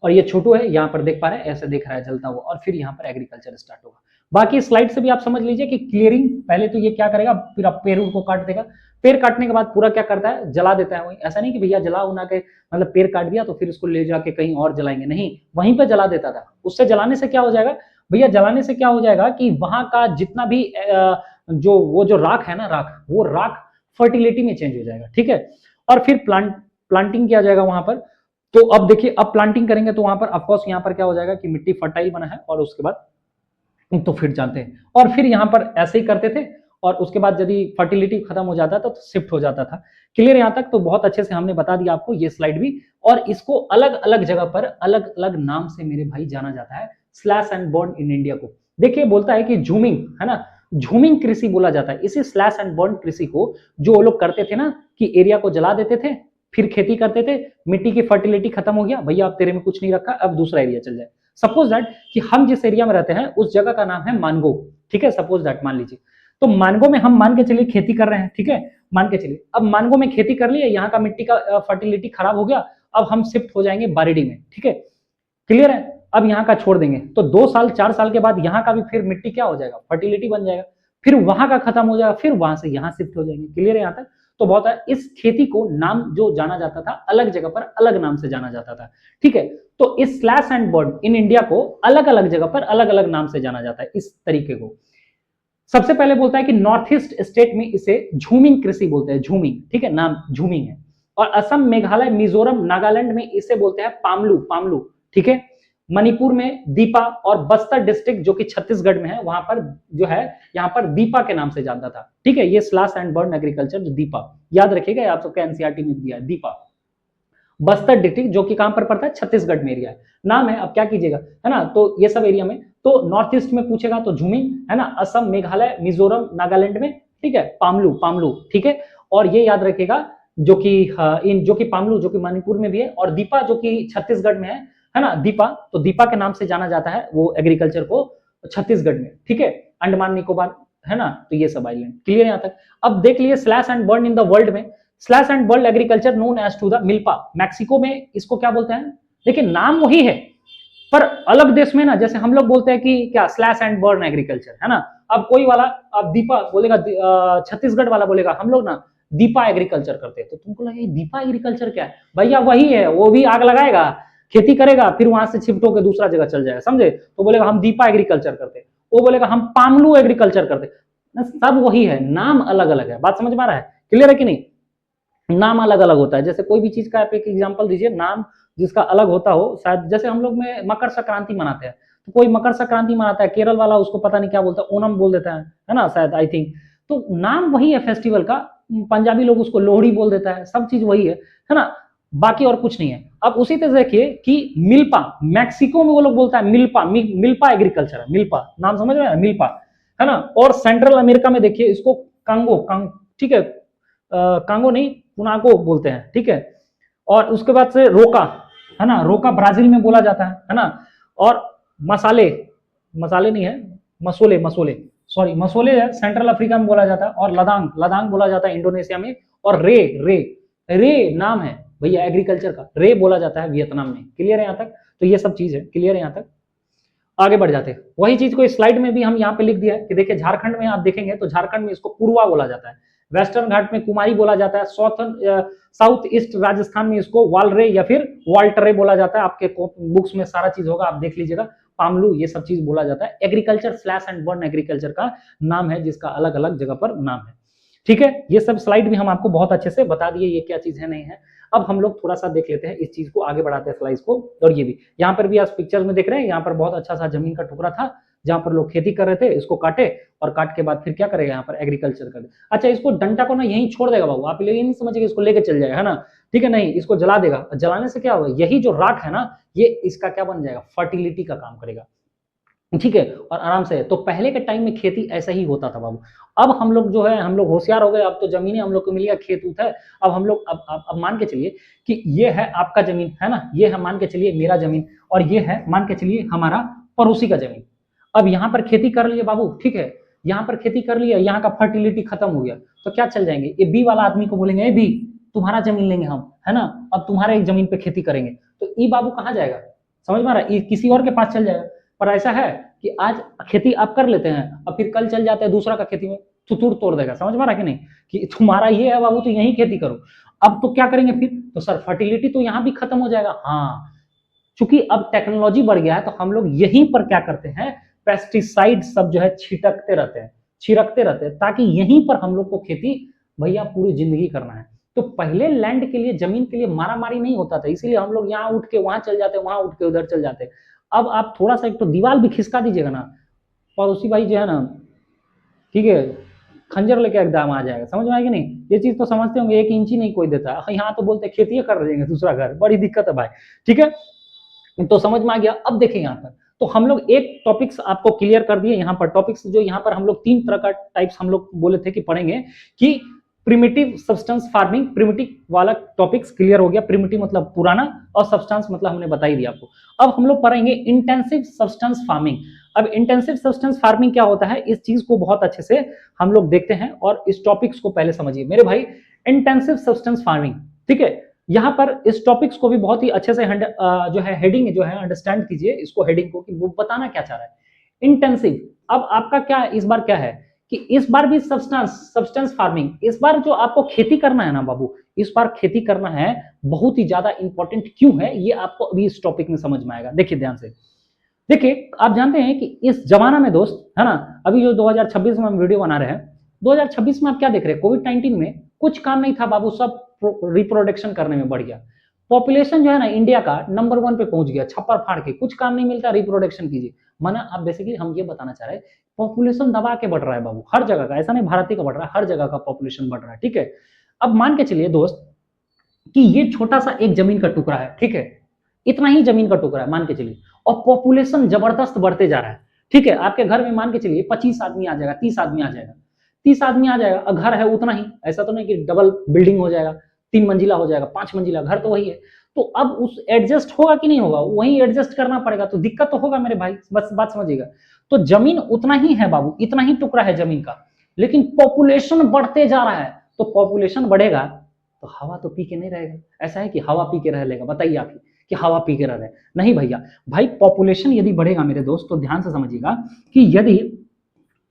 और ये छोटू है, यहाँ पर देख पा रहे हैं, ऐसे देख रहा है जलता हुआ, और फिर यहाँ पर एग्रीकल्चर स्टार्ट होगा। बाकी स्लाइड से भी आप समझ लीजिए कि क्लियरिंग, पहले तो ये क्या करेगा, फिर आप पेड़ को काट देगा, पेड़ काटने के बाद पूरा क्या करता है, जला देता है। वही, ऐसा नहीं कि भैया जला उना के मतलब पेड़ काट दिया तो फिर उसको ले जाके कहीं और जलाएंगे, नहीं, वहीं पे जला देता था। उससे जलाने से क्या हो जाएगा भैया, जलाने से क्या हो जाएगा कि वहां का जितना भी जो राख है ना, वो राख फर्टिलिटी में चेंज हो जाएगा, ठीक है। और फिर प्लांटिंग किया जाएगा वहां पर, तो अब देखिए, अब प्लांटिंग करेंगे तो वहां पर ऑफकोर्स यहाँ पर क्या हो जाएगा कि मिट्टी फर्टाइल बना है, और उसके बाद तो फिर जानते हैं, और फिर यहाँ पर ऐसे ही करते थे, और उसके बाद यदि फर्टिलिटी खत्म हो जाता था तो शिफ्ट हो जाता था। क्लियर यहाँ तक? तो बहुत अच्छे से हमने बता दिया आपको ये स्लाइड भी, और इसको अलग अलग जगह पर अलग अलग नाम से मेरे भाई जाना जाता है, slash and burn in India को। देखिए बोलता है कि झूमिंग, है ना, झूमिंग कृषि बोला जाता है इसी स्लैश एंड बर्न कृषि को, जो वो लोग करते थे ना कि एरिया को जला देते थे, फिर खेती करते थे, मिट्टी की फर्टिलिटी खत्म हो गया, भैया अब तेरे में कुछ नहीं रखा, अब दूसरा एरिया चल जाए। सपोज दैट कि हम जिस एरिया में रहते हैं उस जगह का नाम है मानगो, ठीक है, सपोज दैट मान लीजिए, तो मानगो में हम मान के चलिए खेती कर रहे हैं, ठीक है, मान के चलिए अब मानगो में खेती कर लिए, यहाँ का मिट्टी का फर्टिलिटी खराब हो गया, अब हम शिफ्ट हो जाएंगे बारिडी में, ठीक है, क्लियर है, अब यहाँ का छोड़ देंगे, तो 2 साल 4 साल के बाद यहाँ का भी फिर मिट्टी क्या हो जाएगा, फर्टिलिटी बन जाएगा, फिर वहां का खत्म हो जाएगा, फिर वहां से यहाँ शिफ्ट हो जाएंगे। क्लियर है यहाँ तक? तो बहुत है, इस खेती को नाम जो जाना जाता था अलग जगह पर अलग नाम से जाना जाता था, ठीक है, तो इस slash and burn in India को अलग अलग जगह पर अलग अलग नाम से जाना जाता है इस तरीके को। सबसे पहले बोलता है कि नॉर्थ ईस्ट स्टेट में इसे झूमिंग कृषि बोलते हैं, झूमिंग, ठीक है, नाम झूमिंग है, और असम, मेघालय, मिजोरम, नागालैंड में इसे बोलते हैं पामलू, पामलू, ठीक है, मणिपुर में दीपा, और बस्तर डिस्ट्रिक्ट जो कि छत्तीसगढ़ में है वहां पर जो है यहाँ पर दीपा के नाम से जानता था, ठीक है, ये स्लैश एंड बर्न एग्रीकल्चर जो दीपा, याद रखिएगा, आप सबके एनसीईआरटी में दिया है दीपा। बस्तर डिस्ट्रिक्ट जो कि कहां पर पड़ता है, छत्तीसगढ़ में एरिया है, नाम है, अब क्या कीजिएगा, है ना, तो ये सब एरिया में, तो नॉर्थ ईस्ट में पूछेगा तो झूमिंग, है ना, असम, मेघालय, मिजोरम, नागालैंड में, ठीक है, पामलू, पामलू, ठीक है, और ये याद रखिएगा जो कि इन जो कि पामलू जो कि मणिपुर में भी है, और दीपा जो कि छत्तीसगढ़ में है ना, दीपा, तो दीपा के नाम से जाना जाता है वो एग्रीकल्चर को छत्तीसगढ़ में, ठीक है, अंडमान निकोबार, है ना, तो ये सब आइलैंड। क्लियर यहाँ तक? अब देख लिए slash and burn in the world में, slash and burn agriculture known as to the milpa, Mexico में इसको क्या बोलते हैं, लेकिन नाम वही है, पर अलग देश में ना, जैसे हम लोग बोलते हैं कि क्या स्लैश एंड बर्न एग्रीकल्चर, है ना, अब कोई वाला अब दीपा बोलेगा, छत्तीसगढ़ वाला बोलेगा हम लोग ना दीपा एग्रीकल्चर करते हैं, तो तुमको लगे दीपा एग्रीकल्चर क्या है, भैया वही है, वो भी आग लगाएगा, खेती करेगा, फिर वहां से शिफ्ट होकर दूसरा जगह चल जाएगा, समझे, तो बोलेगा हम दीपा एग्रीकल्चर करते, वो बोलेगा हम पामलू एग्रीकल्चर करते, सब वही है, नाम अलग अलग है। बात समझ में आ रहा है? क्लियर है कि नहीं? नाम अलग अलग होता है, जैसे कोई भी चीज का आप एक एग्जांपल दीजिए, नाम जिसका अलग होता हो, शायद जैसे हम लोग में मकर संक्रांति मनाते हैं, तो कोई मकर संक्रांति मनाता है, केरल वाला उसको पता नहीं क्या बोलता है, ओनम बोल देता है ना, शायद, आई थिंक, तो नाम वही है फेस्टिवल का, पंजाबी लोग उसको लोहड़ी बोल देता है, सब चीज वही है ना, बाकी और कुछ नहीं है। अब उसी तरह देखिए कि मिल्पा, मैक्सिको में वो लोग बोलता है मिल्पा, मिल्पा एग्रीकल्चर है, मिल्पा, नाम समझ में आया, मिल्पा, है ना, और सेंट्रल अमेरिका में देखिए इसको कांगो, ठीक है, कांगो नहीं, पुनागो बोलते हैं, ठीक है, और उसके बाद से रोका, है ना, रोका ब्राजील में बोला जाता है ना, और मसाले, मसाले नहीं है, मसोले, मसोले, सॉरी, मसोले है, सेंट्रल अफ्रीका में बोला जाता है, और लदांग, लदांग बोला जाता है इंडोनेशिया में, और रे, रे, रे नाम है भैया एग्रीकल्चर का, रे बोला जाता है वियतनाम में। क्लियर है यहाँ तक? तो ये सब चीज है, क्लियर है यहाँ तक? आगे बढ़ जाते हैं, वही चीज को इस स्लाइड में भी हम यहाँ पे लिख दिया है कि देखिए झारखंड में आप देखेंगे तो झारखंड में इसको पूर्वा बोला जाता है, वेस्टर्न घाट में कुमारी बोला जाता है, साउथ ईस्ट राजस्थान में इसको वालरे या फिर वाल्टरे बोला जाता है, आपके बुक्स में सारा चीज होगा, आप देख लीजिएगा, पामलू, ये सब चीज बोला जाता है। Agriculture slash and burn agriculture का नाम है जिसका अलग अलग जगह पर नाम है, ठीक है। ये सब स्लाइड भी हम आपको बहुत अच्छे से बता दिए ये क्या चीज है नहीं है। अब हम लोग थोड़ा सा देख लेते हैं इस चीज को, आगे बढ़ाते हैं स्लाइड्स को। और ये भी यहाँ पर भी आप पिक्चर्स में देख रहे हैं, यहाँ पर बहुत अच्छा सा जमीन का टुकड़ा था जहां पर लोग खेती कर रहे थे, इसको काटे और काट के बाद फिर क्या करेगा यहाँ पर एग्रीकल्चर कर दे। अच्छा, इसको डंटा को ना यहीं छोड़ देगा बाबू, आप ये नहीं समझिए इसको लेके चल जाएगा, है ना, ठीक है, नहीं, इसको जला देगा। जलाने से क्या होगा, यही जो राख है ना, ये इसका क्या बन जाएगा, फर्टिलिटी का काम करेगा, ठीक है, और आराम से। तो पहले के टाइम में खेती ऐसा ही होता था बाबू। अब हम लोग जो है, हम लोग होशियार हो गए, अब तो जमीनें हम लोग को मिल गया, खेत उत है, अब हम लोग अब मान के चलिए कि ये है आपका जमीन, है ना, ये है मान के चलिए मेरा जमीन, और ये है मान के चलिए हमारा पड़ोसी का जमीन। अब यहाँ पर खेती कर लिए बाबू, ठीक है, यहाँ पर खेती कर लिया, यहाँ का फर्टिलिटी खत्म हो गया, तो क्या चल जाएंगे, ये बी वाला आदमी को बोलेंगे, ए बी तुम्हारा जमीन लेंगे हम, है ना, अब तुम्हारे एक जमीन पे खेती करेंगे, तो ई बाबू कहाँ जाएगा, समझ में आ रहा है, किसी और के पास चल जाएगा। पर ऐसा है कि आज खेती आप कर लेते हैं और फिर कल चल जाते हैं दूसरा का खेती में थुतुर तोड़ देगा, समझ में आ रहा है कि नहीं, कि तुम्हारा ये है बाबू तो यही खेती करो। अब तो क्या करेंगे फिर, तो सर फर्टिलिटी तो यहाँ भी खत्म हो जाएगा। हाँ, चूंकि अब टेक्नोलॉजी बढ़ गया है तो हम लोग यहीं पर क्या करते हैं, पेस्टिसाइड सब जो है छिड़कते रहते हैं ताकि यहीं पर हम लोग को खेती भैया पूरी जिंदगी करना है। तो पहले लैंड के लिए, जमीन के लिए मारामारी नहीं होता था, इसीलिए हम लोग यहाँ उठ के वहां चल जाते, वहां उठ के उधर चल जाते। अब आप थोड़ा सा एक तो दीवार भी खिसका दीजिएगा ना, पड़ोसी भाई जो है ना, ठीक है, खंजर लेके एकदम आ जाएगा। समझ में आएगी नहीं? ये चीज तो समझते होंगे, 1 इंच ही नहीं कोई देता। यहाँ तो बोलते खेती कर देंगे दूसरा घर, बड़ी दिक्कत है भाई। ठीक है, तो समझ में आ गया। अब देखें यहाँ पर, तो हम लोग एक टॉपिक्स आपको क्लियर कर दिए। यहाँ पर टॉपिक्स जो यहाँ पर हम लोग 3 तरह का टाइप्स हम लोग बोले थे कि पढ़ेंगे, कि प्रिमिटिव सब्सटेंस फार्मिंग, प्रिमिटिव वाला टॉपिक्स क्लियर हो गया। प्रिमिटिव मतलब पुराना, और सब्सटेंस मतलब हमने बता ही दिया आपको। अब हम लोग पढ़ेंगे इंटेंसिव सब्सटेंस फार्मिंग। अब इंटेंसिव सब्सटेंस फार्मिंग क्या होता है, इस चीज को बहुत अच्छे से हम लोग देखते हैं, और इस टॉपिक्स को पहले समझिए मेरे भाई। इंटेंसिव सब्सटेंस फार्मिंग, ठीक है, यहाँ पर इस टॉपिक्स को भी बहुत ही अच्छे से जो है हेडिंग जो है अंडरस्टैंड कीजिए इसको, हेडिंग को, कि वो बताना क्या चाह रहा है। इंटेंसिव, अब आपका क्या इस बार क्या है कि इस बार भी सब्सटेंस फार्मिंग, इस बार जो आपको खेती करना है ना बाबू, इस बार खेती करना है, बहुत ही ज्यादा इंपॉर्टेंट क्यों है ये आपको अभी इस टॉपिक में समझ में आएगा। देखिए ध्यान से, देखिए आप जानते हैं कि इस जमाना में दोस्त, है ना, अभी जो 2026 में हम वीडियो बना रहे हैं, 2026 में आप क्या देख रहे हैं, कोविड-19 में कुछ काम नहीं था बाबू, सब रिप्रोडक्शन करने में बढ़ गया। पॉपुलेशन जो है ना इंडिया का नंबर 1 पे पहुंच गया, छप्पर फाड़ के, कुछ काम नहीं मिलता, रिप्रोडक्शन कीजिए। माना आप बेसिकली हम ये बताना चाह रहे हैं, पॉपुलेशन दबा के बढ़ रहा है बाबू, हर जगह का, ऐसा नहीं भारत का बढ़ रहा है, हर जगह का पॉपुलेशन बढ़ रहा है। ठीक है, अब मान के चलिए दोस्त कि ये छोटा सा एक जमीन का टुकड़ा है, ठीक है, इतना ही जमीन का टुकड़ा है मान के चलिए, और पॉपुलेशन जबरदस्त बढ़ते जा रहा है। ठीक है, आपके घर में मान के चलिए 25 आदमी आ जाएगा, 30 आदमी आ जाएगा, 30 आदमी आ जाएगा, और घर है उतना ही, ऐसा तो नहीं कि डबल बिल्डिंग हो जाएगा, 3 मंजिला हो जाएगा, 5 मंजिला, घर तो वही है। तो अब उस एडजस्ट होगा कि नहीं होगा, वही एडजस्ट करना पड़ेगा, तो दिक्कत तो होगा मेरे भाई, बस बात समझिएगा। तो जमीन उतना ही है बाबू, इतना ही टुकड़ा है जमीन का, लेकिन पॉपुलेशन बढ़ते जा रहा है। तो पॉपुलेशन बढ़ेगा तो हवा तो पी के नहीं रहेगा। ऐसा है कि हवा पी के रह लेगा, बताइए आप कि हवा पी के रह रहे? नहीं भैया, भाई पॉपुलेशन यदि बढ़ेगा मेरे दोस्त, तो ध्यान से समझिएगा कि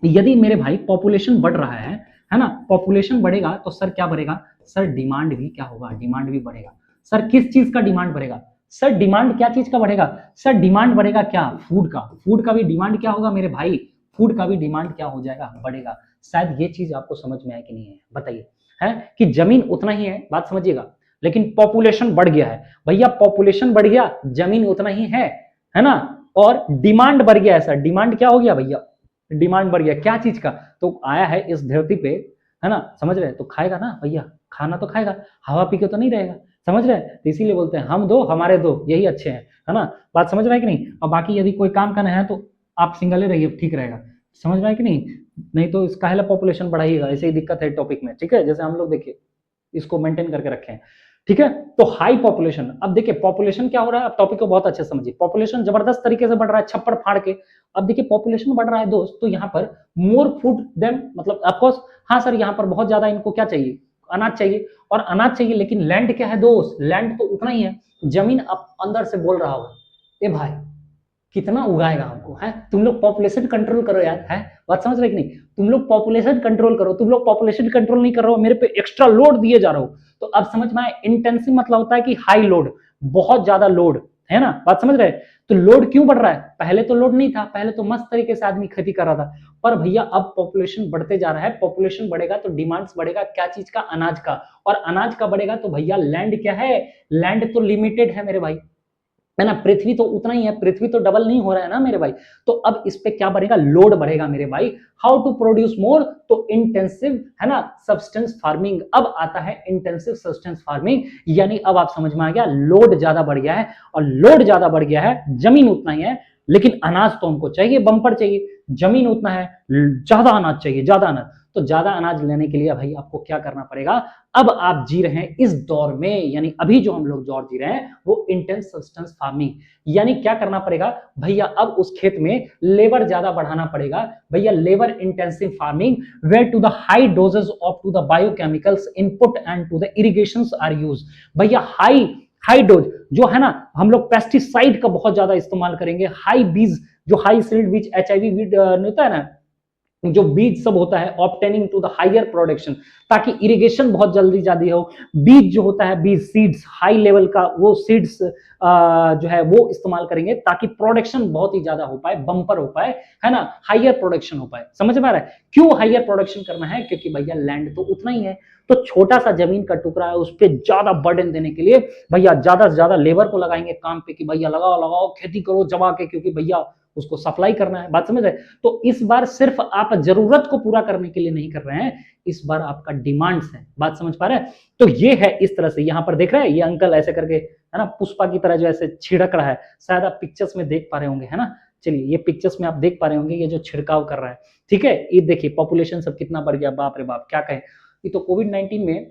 यदि मेरे भाई पॉपुलेशन बढ़ रहा है ना, पॉपुलेशन बढ़ेगा तो सर क्या बढ़ेगा, सर डिमांड भी क्या होगा, डिमांड भी बढ़ेगा। सर किस चीज का डिमांड बढ़ेगा, सर डिमांड क्या चीज का बढ़ेगा, सर डिमांड बढ़ेगा क्या, फूड का। फूड का भी डिमांड क्या होगा मेरे भाई, फूड का भी डिमांड क्या हो जाएगा, बढ़ेगा। शायद ये चीज आपको समझ में आए कि नहीं है, बताइए, है कि जमीन उतना ही है, बात समझिएगा, लेकिन पॉपुलेशन बढ़ गया है। भैया पॉपुलेशन बढ़ गया, जमीन उतना ही है ना, और डिमांड बढ़ गया है। सर डिमांड क्या हो गया भैया, डिमांड बढ़ गया, क्या चीज का, तो आया है इस धरती पे, है ना, समझ रहे, तो खाएगा ना भैया, खाना तो खाएगा, हवा पी के तो नहीं रहेगा, समझ रहे। तो इसीलिए बोलते हैं हम दो हमारे दो, यही अच्छे हैं, है ना, बात समझ रहा है कि नहीं। और बाकी यदि कोई काम करना है तो आप सिंगल ही रहिए, ठीक रहेगा, समझ रहा है कि नहीं। नहीं तो इसका है पॉपुलेशन बढ़ाइएगा, ऐसे ही दिक्कत है टॉपिक में। ठीक है, जैसे हम लोग देखिए इसको मेंटेन करके रखे हैं। ठीक है, तो हाई पॉपुलेशन, अब देखिए पॉपुलेशन क्या हो रहा है, अब टॉपिक को बहुत अच्छे से समझिए। पॉपुलेशन जबरदस्त तरीके से बढ़ रहा है, छप्पर फाड़ के। अब देखिए पॉपुलेशन बढ़ रहा है दोस्त, तो यहाँ पर मोर फूड देम, मतलब ऑफकोर्स, हाँ सर यहाँ पर बहुत ज्यादा इनको क्या चाहिए, अनाज चाहिए, और अनाज चाहिए, लेकिन लैंड क्या है दोस्त, लैंड तो उतना ही है। जमीन अब अंदर से बोल रहा होगा, ए भाई कितना उगाएगा हमको, है तुम लोग पॉपुलेशन कंट्रोल करो यार, है बात समझ रहे कि नहीं, तुम लोग पॉपुलेशन कंट्रोल करो, तुम लोग पॉपुलेशन कंट्रोल नहीं कर रहे हो, मेरे पे एक्स्ट्रा लोड दिए जा रहे हो। तो अब समझ में आए, इंटेंसिव मतलब होता है कि हाई लोड, बहुत ज्यादा लोड, है ना, बात समझ रहे। तो लोड क्यों बढ़ रहा है, पहले तो लोड नहीं था, पहले तो मस्त तरीके से आदमी खेती कर रहा था, पर भैया अब पॉपुलेशन बढ़ते जा रहा है। पॉपुलेशन बढ़ेगा तो डिमांड्स बढ़ेगा, क्या चीज का, अनाज का, और अनाज का बढ़ेगा तो भैया लैंड क्या है, लैंड तो लिमिटेड है मेरे भाई, है ना, पृथ्वी तो उतना ही है, पृथ्वी तो डबल नहीं हो रहा है ना मेरे भाई। तो अब इस पे क्या बढ़ेगा, लोड बढ़ेगा मेरे भाई। हाउ टू प्रोड्यूस मोर, तो इंटेंसिव, है ना, सब्सटेंस फार्मिंग। अब आता है इंटेंसिव सब्सटेंस फार्मिंग, यानी अब आप समझ में आ गया, लोड ज्यादा बढ़ गया है, और लोड ज्यादा बढ़ गया है, जमीन उतना ही है, लेकिन अनाज तो हमको चाहिए, बम्पर चाहिए, जमीन उतना है, ज्यादा अनाज चाहिए, ज्यादा अनाज। तो ज्यादा अनाज लेने के लिए भाई आपको क्या करना पड़ेगा, अब आप जी रहे हैं इस दौर में, यानी अभी जो हम लोग दौर जी रहे हैं वो इंटेंस सब्सटेंस फार्मिंग, यानी क्या करना पड़ेगा भैया, अब उस खेत में लेबर ज्यादा बढ़ाना पड़ेगा भैया, labour intensive farming, where to the high doses of to the biochemicals input and to the irrigations are use. भैया हाई डोज जो है ना, हम लोग पेस्टिसाइड का बहुत ज्यादा इस्तेमाल करेंगे, हाई बीज, जो हाई सील्ड बीज, HIV बीज होता है ना, जो बीज सब होता है obtaining to the higher production, ताकि इरिगेशन बहुत जल्दी ज्यादा हो। बीज जो होता है, बीज सीड्स हाई लेवल का, वो सीड्स जो है वो इस्तेमाल करेंगे ताकि प्रोडक्शन बहुत ही ज्यादा हो पाए, बम्पर हो पाए, है ना, हायर प्रोडक्शन हो पाए। समझ में आ रहा है क्यों हायर प्रोडक्शन करना है? क्योंकि भैया लैंड तो उतना ही है, तो छोटा सा जमीन का टुकड़ा है, उस पर ज्यादा बर्डन देने के लिए भैया ज्यादा से ज्यादा लेबर को लगाएंगे काम पे कि भैया लगाओ लगाओ खेती करो जमा के, क्योंकि भैया उसको सप्लाई करना है। बात समझ रहे? तो इस बार सिर्फ आप जरूरत को पूरा करने के लिए नहीं कर रहे हैं, इस बार आपका डिमांड्स है। बात समझ पा रहे हैं? तो ये है इस तरह से, यहां पर देख रहे हैं ये अंकल ऐसे करके, है ना, पुष्पा की तरह जो ऐसे छिड़क रहा है, शायद आप पिक्चर्स में देख पा रहे होंगे, है ना। चलिए ये पिक्चर्स में आप देख पा रहे होंगे, ये जो छिड़काव कर रहा है, ठीक है। ये देखिए पॉपुलेशन सब कितना बढ़ गया, बाप रे बाप, क्या कहें। ये तो कोविड-19 में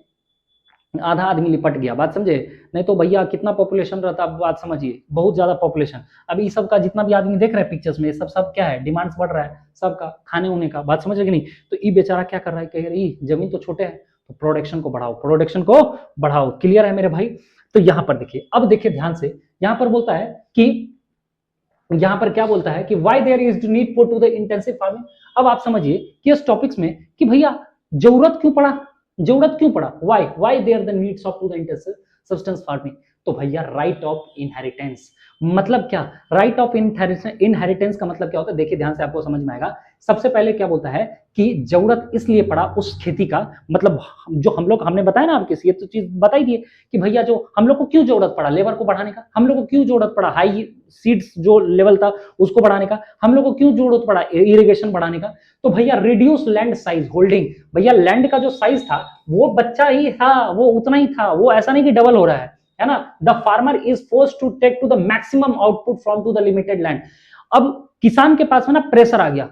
आधा आदमी लिपट गया। बात समझे? नहीं तो भैया कितना पॉपुलेशन रहता, आप बात समझिए, बहुत ज्यादा पॉपुलेशन। अभी इस सब का जितना भी आदमी देख रहे हैं पिक्चर्स में, सब सब क्या है, डिमांड्स बढ़ रहा है सबका खाने उने का। बात समझ रहे कि नहीं? तो ये बेचारा क्या कर रहा है, कह रही जमीन तो छोटे है, तो प्रोडक्शन को बढ़ाओ, प्रोडक्शन को बढ़ाओ। क्लियर है मेरे भाई? तो यहाँ पर देखिए, अब देखिए ध्यान से, यहाँ पर बोलता है कि, यहाँ पर क्या बोलता है कि why there is need for to the intensive farming. अब आप समझिए कि इस टॉपिक्स में कि भैया जरूरत क्यों पड़ा, जरूरत क्यों पड़ा, why there the needs of to the intensive substance farming. तो भैया राइट ऑफ इनहेरिटेंस, मतलब क्या, राइट ऑफ इनहेरिटेंस का मतलब क्या होता है, देखिए ध्यान से आपको समझ में आएगा। सबसे पहले क्या बोलता है कि जरूरत इसलिए पड़ा उस खेती का, मतलब जो हमने बताया ना आपके, ये तो चीज बताई दी कि भैया जो हम लोग को क्यों जरूरत पड़ा लेबर को बढ़ाने का, हम लोग को क्यों जरूरत पड़ा हाई सीड्स जो लेवल था उसको बढ़ाने का, हम लोग को क्यों जरूरत पड़ा इरिगेशन बढ़ाने का। तो भैया रिड्यूस लैंड साइज होल्डिंग, भैया लैंड का जो साइज था वो बच्चा ही था, वो उतना ही था, वो ऐसा नहीं कि डबल हो रहा है ना। The farmer is force to take to the maximum output from to the limited land. अब किसान के पास में ना प्रेशर आ गया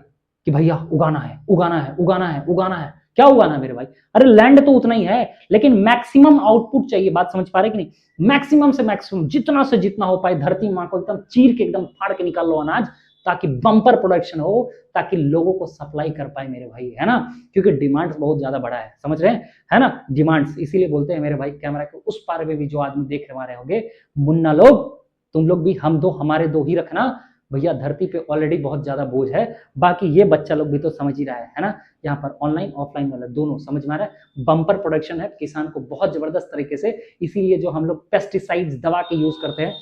कि भैया उगाना है उगाना है उगाना है उगाना है। क्या उगाना है मेरे भाई? अरे लैंड तो उतना ही है लेकिन मैक्सिमम आउटपुट चाहिए। बात समझ पा रहे कि नहीं? मैक्सिमम से मैक्सिमम, जितना से जितना हो पाए, धरती मां को एकदम चीर के एकदम फाड़ के निकाल लो अनाज, ताकि बम्पर प्रोडक्शन हो, ताकि लोगों को सप्लाई कर पाए मेरे भाई, है ना। क्योंकि डिमांड्स बहुत ज्यादा बड़ा है, समझ रहे हैं, है ना, डिमांड्स। इसीलिए बोलते हैं मेरे भाई, कैमरा के उस पार में भी जो आदमी देख रहे होंगे, मुन्ना लोग, तुम लोग भी हम दो हमारे दो ही रखना भैया, धरती पे ऑलरेडी बहुत ज्यादा बोझ है। बाकी ये बच्चा लोग भी तो समझ ही रहा है ना। यहाँ पर ऑनलाइन ऑफलाइन वाला दोनों समझ में आ रहा है। बम्पर प्रोडक्शन है किसान को बहुत जबरदस्त तरीके से। इसीलिए जो हम लोग पेस्टिसाइड्स दवा के यूज करते हैं,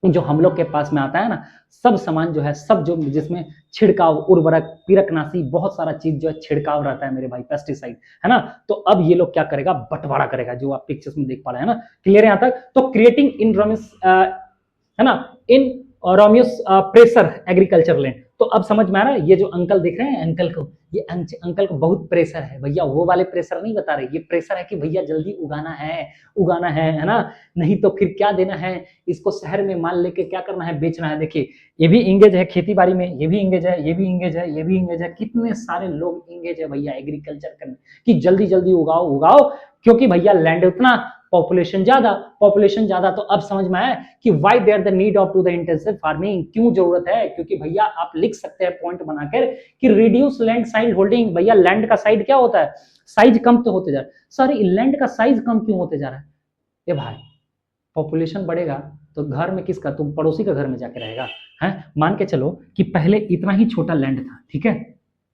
जो हम लोग के पास में आता है ना, सब सामान जो है, सब जो जिसमें छिड़काव, उर्वरक, पीरकनाशी, बहुत सारा चीज जो है छिड़काव रहता है मेरे भाई, पेस्टिसाइड, है ना। तो अब ये लोग क्या करेगा, बंटवारा करेगा, जो आप पिक्चर्स में देख पा रहे हैं ना। क्लियर है यहाँ तक? तो क्रिएटिंग इन है ना, इन रोमियोस प्रेशर एग्रीकल्चर लैंड। तो अब समझ में आ रहा है, ये जो अंकल दिख रहे हैं, अंकल को, ये अंकल को बहुत प्रेशर है भैया, वो वाले प्रेशर नहीं बता रहे, ये प्रेशर है कि भैया जल्दी उगाना है, उगाना है ना, नहीं तो फिर क्या देना है इसको, शहर में माल लेके क्या करना है, बेचना है। देखिए ये भी इंगेज है खेती बाड़ी में, ये भी इंगेज है, ये भी इंगेज है, ये भी इंगेज है, कितने सारे लोग इंगेज है भैया एग्रीकल्चर करने कि जल्दी जल्दी उगाओ उगाओ, क्योंकि भैया लैंड उतना, पॉपुलेशन ज्यादा। तो अब समझ में आया कि why there the need of to the intensive farming, क्यों जरूरत है, क्योंकि भैया आप लिख सकते हैं पॉइंट बनाकर कि रिड्यूस लैंड साइज होल्डिंग। भैया लैंड का साइज क्या होता है, साइज कम तो होते जा रहा है। सॉरी, लैंड का साइज कम क्यों होते जा रहा है? ये भाई पॉपुलेशन बढ़ेगा तो घर में किसका, तुम पड़ोसी का घर में जाके रहेगा, है। मान के चलो कि पहले इतना ही छोटा लैंड था, ठीक है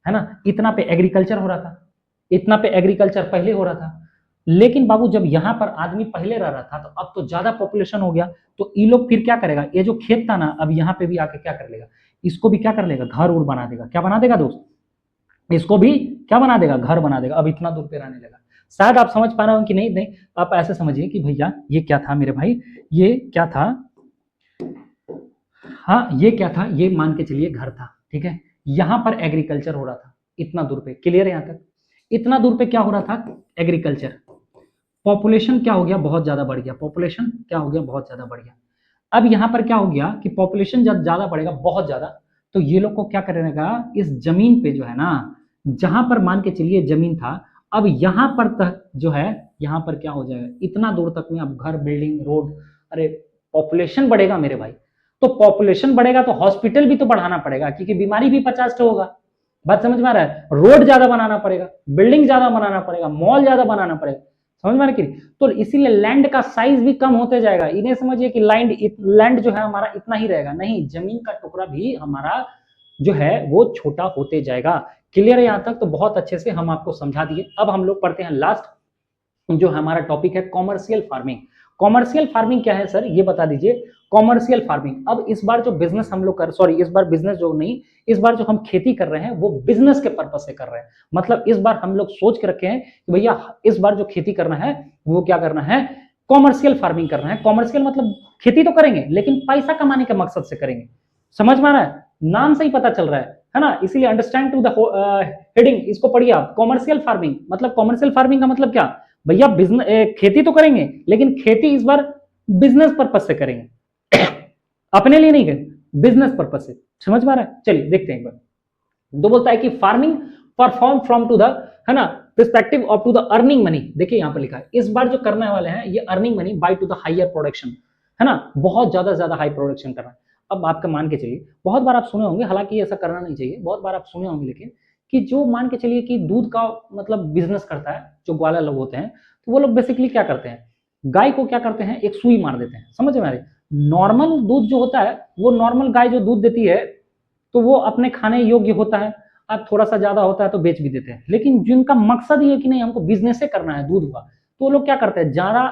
ना, इतना पे एग्रीकल्चर हो रहा था, इतना पे एग्रीकल्चर पहले हो रहा था। लेकिन बाबू जब यहाँ पर आदमी पहले रह रहा था तो अब तो ज्यादा पॉपुलेशन हो गया, तो ये लोग फिर क्या करेगा, ये जो खेत था ना, अब यहाँ पे भी आके क्या कर लेगा, इसको भी क्या कर लेगा, घर उर बना देगा। क्या बना देगा दोस्त? इसको भी क्या बना देगा, घर बना देगा। अब इतना दूर पे रहने लगा। शायद आप समझ पा रहे हो कि नहीं? नहीं, आप ऐसे समझिए कि भैया ये क्या था मेरे भाई, ये क्या था, हाँ ये क्या था, ये मान के चलिए घर था, ठीक है। यहाँ पर एग्रीकल्चर हो रहा था इतना दूर पे। क्लियर है यहाँ तक? इतना दूर पे क्या हो रहा था, एग्रीकल्चर। पॉपुलेशन क्या हो गया, बहुत ज्यादा बढ़ गया, पॉपुलेशन क्या हो गया, बहुत ज्यादा बढ़ गया। अब यहाँ पर क्या हो गया कि पॉपुलेशन जब ज्यादा बढ़ेगा, बहुत ज्यादा, तो ये लोग को क्या करेगा, इस जमीन पे जो है ना, जहां पर मान के चलिए जमीन था, अब यहाँ पर तक जो है, यहाँ पर क्या हो जाएगा, इतना दूर तक में अब घर, बिल्डिंग, रोड। अरे पॉपुलेशन बढ़ेगा मेरे भाई, तो पॉपुलेशन बढ़ेगा तो हॉस्पिटल भी तो बढ़ाना पड़ेगा, क्योंकि बीमारी भी 50 होगा। बात समझ में आ रहा है? रोड ज्यादा बनाना पड़ेगा, बिल्डिंग ज्यादा बनाना पड़ेगा, मॉल ज्यादा बनाना पड़ेगा, समझ में आ रहा है कि? तो इसीलिए लैंड का साइज भी कम होते जाएगा। इन्हें समझिए कि लैंड जो है हमारा इतना ही रहेगा, नहीं, जमीन का टुकड़ा भी हमारा जो है वो छोटा होते जाएगा। क्लियर है यहाँ तक? तो बहुत अच्छे से हम आपको समझा दिए। अब हम लोग पढ़ते हैं लास्ट जो हमारा टॉपिक है कॉमर्शियल फार्मिंग। कॉमर्शियल फार्मिंग क्या है सर, ये बता दीजिए। कॉमर्शियल फार्मिंग, अब इस बार जो बिजनेस हम लोग इस बार बिजनेस जो नहीं, इस बार जो हम खेती कर रहे हैं वो बिजनेस के पर्पज से कर रहे हैं। मतलब इस बार हम लोग सोच के रखे हैं कि भैया इस बार जो खेती करना है वो क्या करना है, कॉमर्शियल फार्मिंग करना है। कॉमर्शियल मतलब खेती तो करेंगे लेकिन पैसा कमाने के मकसद से करेंगे। समझ में आ रहा है? नाम से ही पता चल रहा है ना? इसीलिए अंडरस्टैंड टू द हेडिंग इसको पढ़िए आप। कॉमर्शियल फार्मिंग मतलब, कॉमर्शियल फार्मिंग का मतलब क्या भैया, बिजनेस खेती तो करेंगे लेकिन खेती इस बार बिजनेस पर्पज से करेंगे, अपने लिए नहीं करेंगे, बिजनेस पर्पज से। समझ में आ रहा है? चलिए देखते हैं एक बार। दो बोलता है कि farming perform from to the, है ना, perspective of to the earning money. देखिए यहाँ पर लिखा है इस बार जो करने वाले हैं ये earning money by to the higher production, है ना, बहुत ज्यादा हाई प्रोडक्शन कर रहा है। अब आपका मान के चलिए, बहुत बार आप सुने होंगे, हालांकि ऐसा करना नहीं चाहिए, बहुत बार आप सुने होंगे, लेकिन कि जो मान के चलिए कि दूध का मतलब बिजनेस करता है, जो ग्वाला लोग होते हैं, तो वो लोग बेसिकली क्या करते हैं, गाय को क्या करते हैं, एक सुई मार देते हैं। समझ में आ रही? नॉर्मल दूध जो होता है वो नॉर्मल गाय जो दूध देती है तो वो अपने खाने योग्य होता है, अब थोड़ा सा ज्यादा होता है तो बेच भी देते हैं। लेकिन जिनका मकसद ये कि नहीं हमको बिजनेस से करना है दूध का, तो वो लोग क्या करते हैं, ज्यादा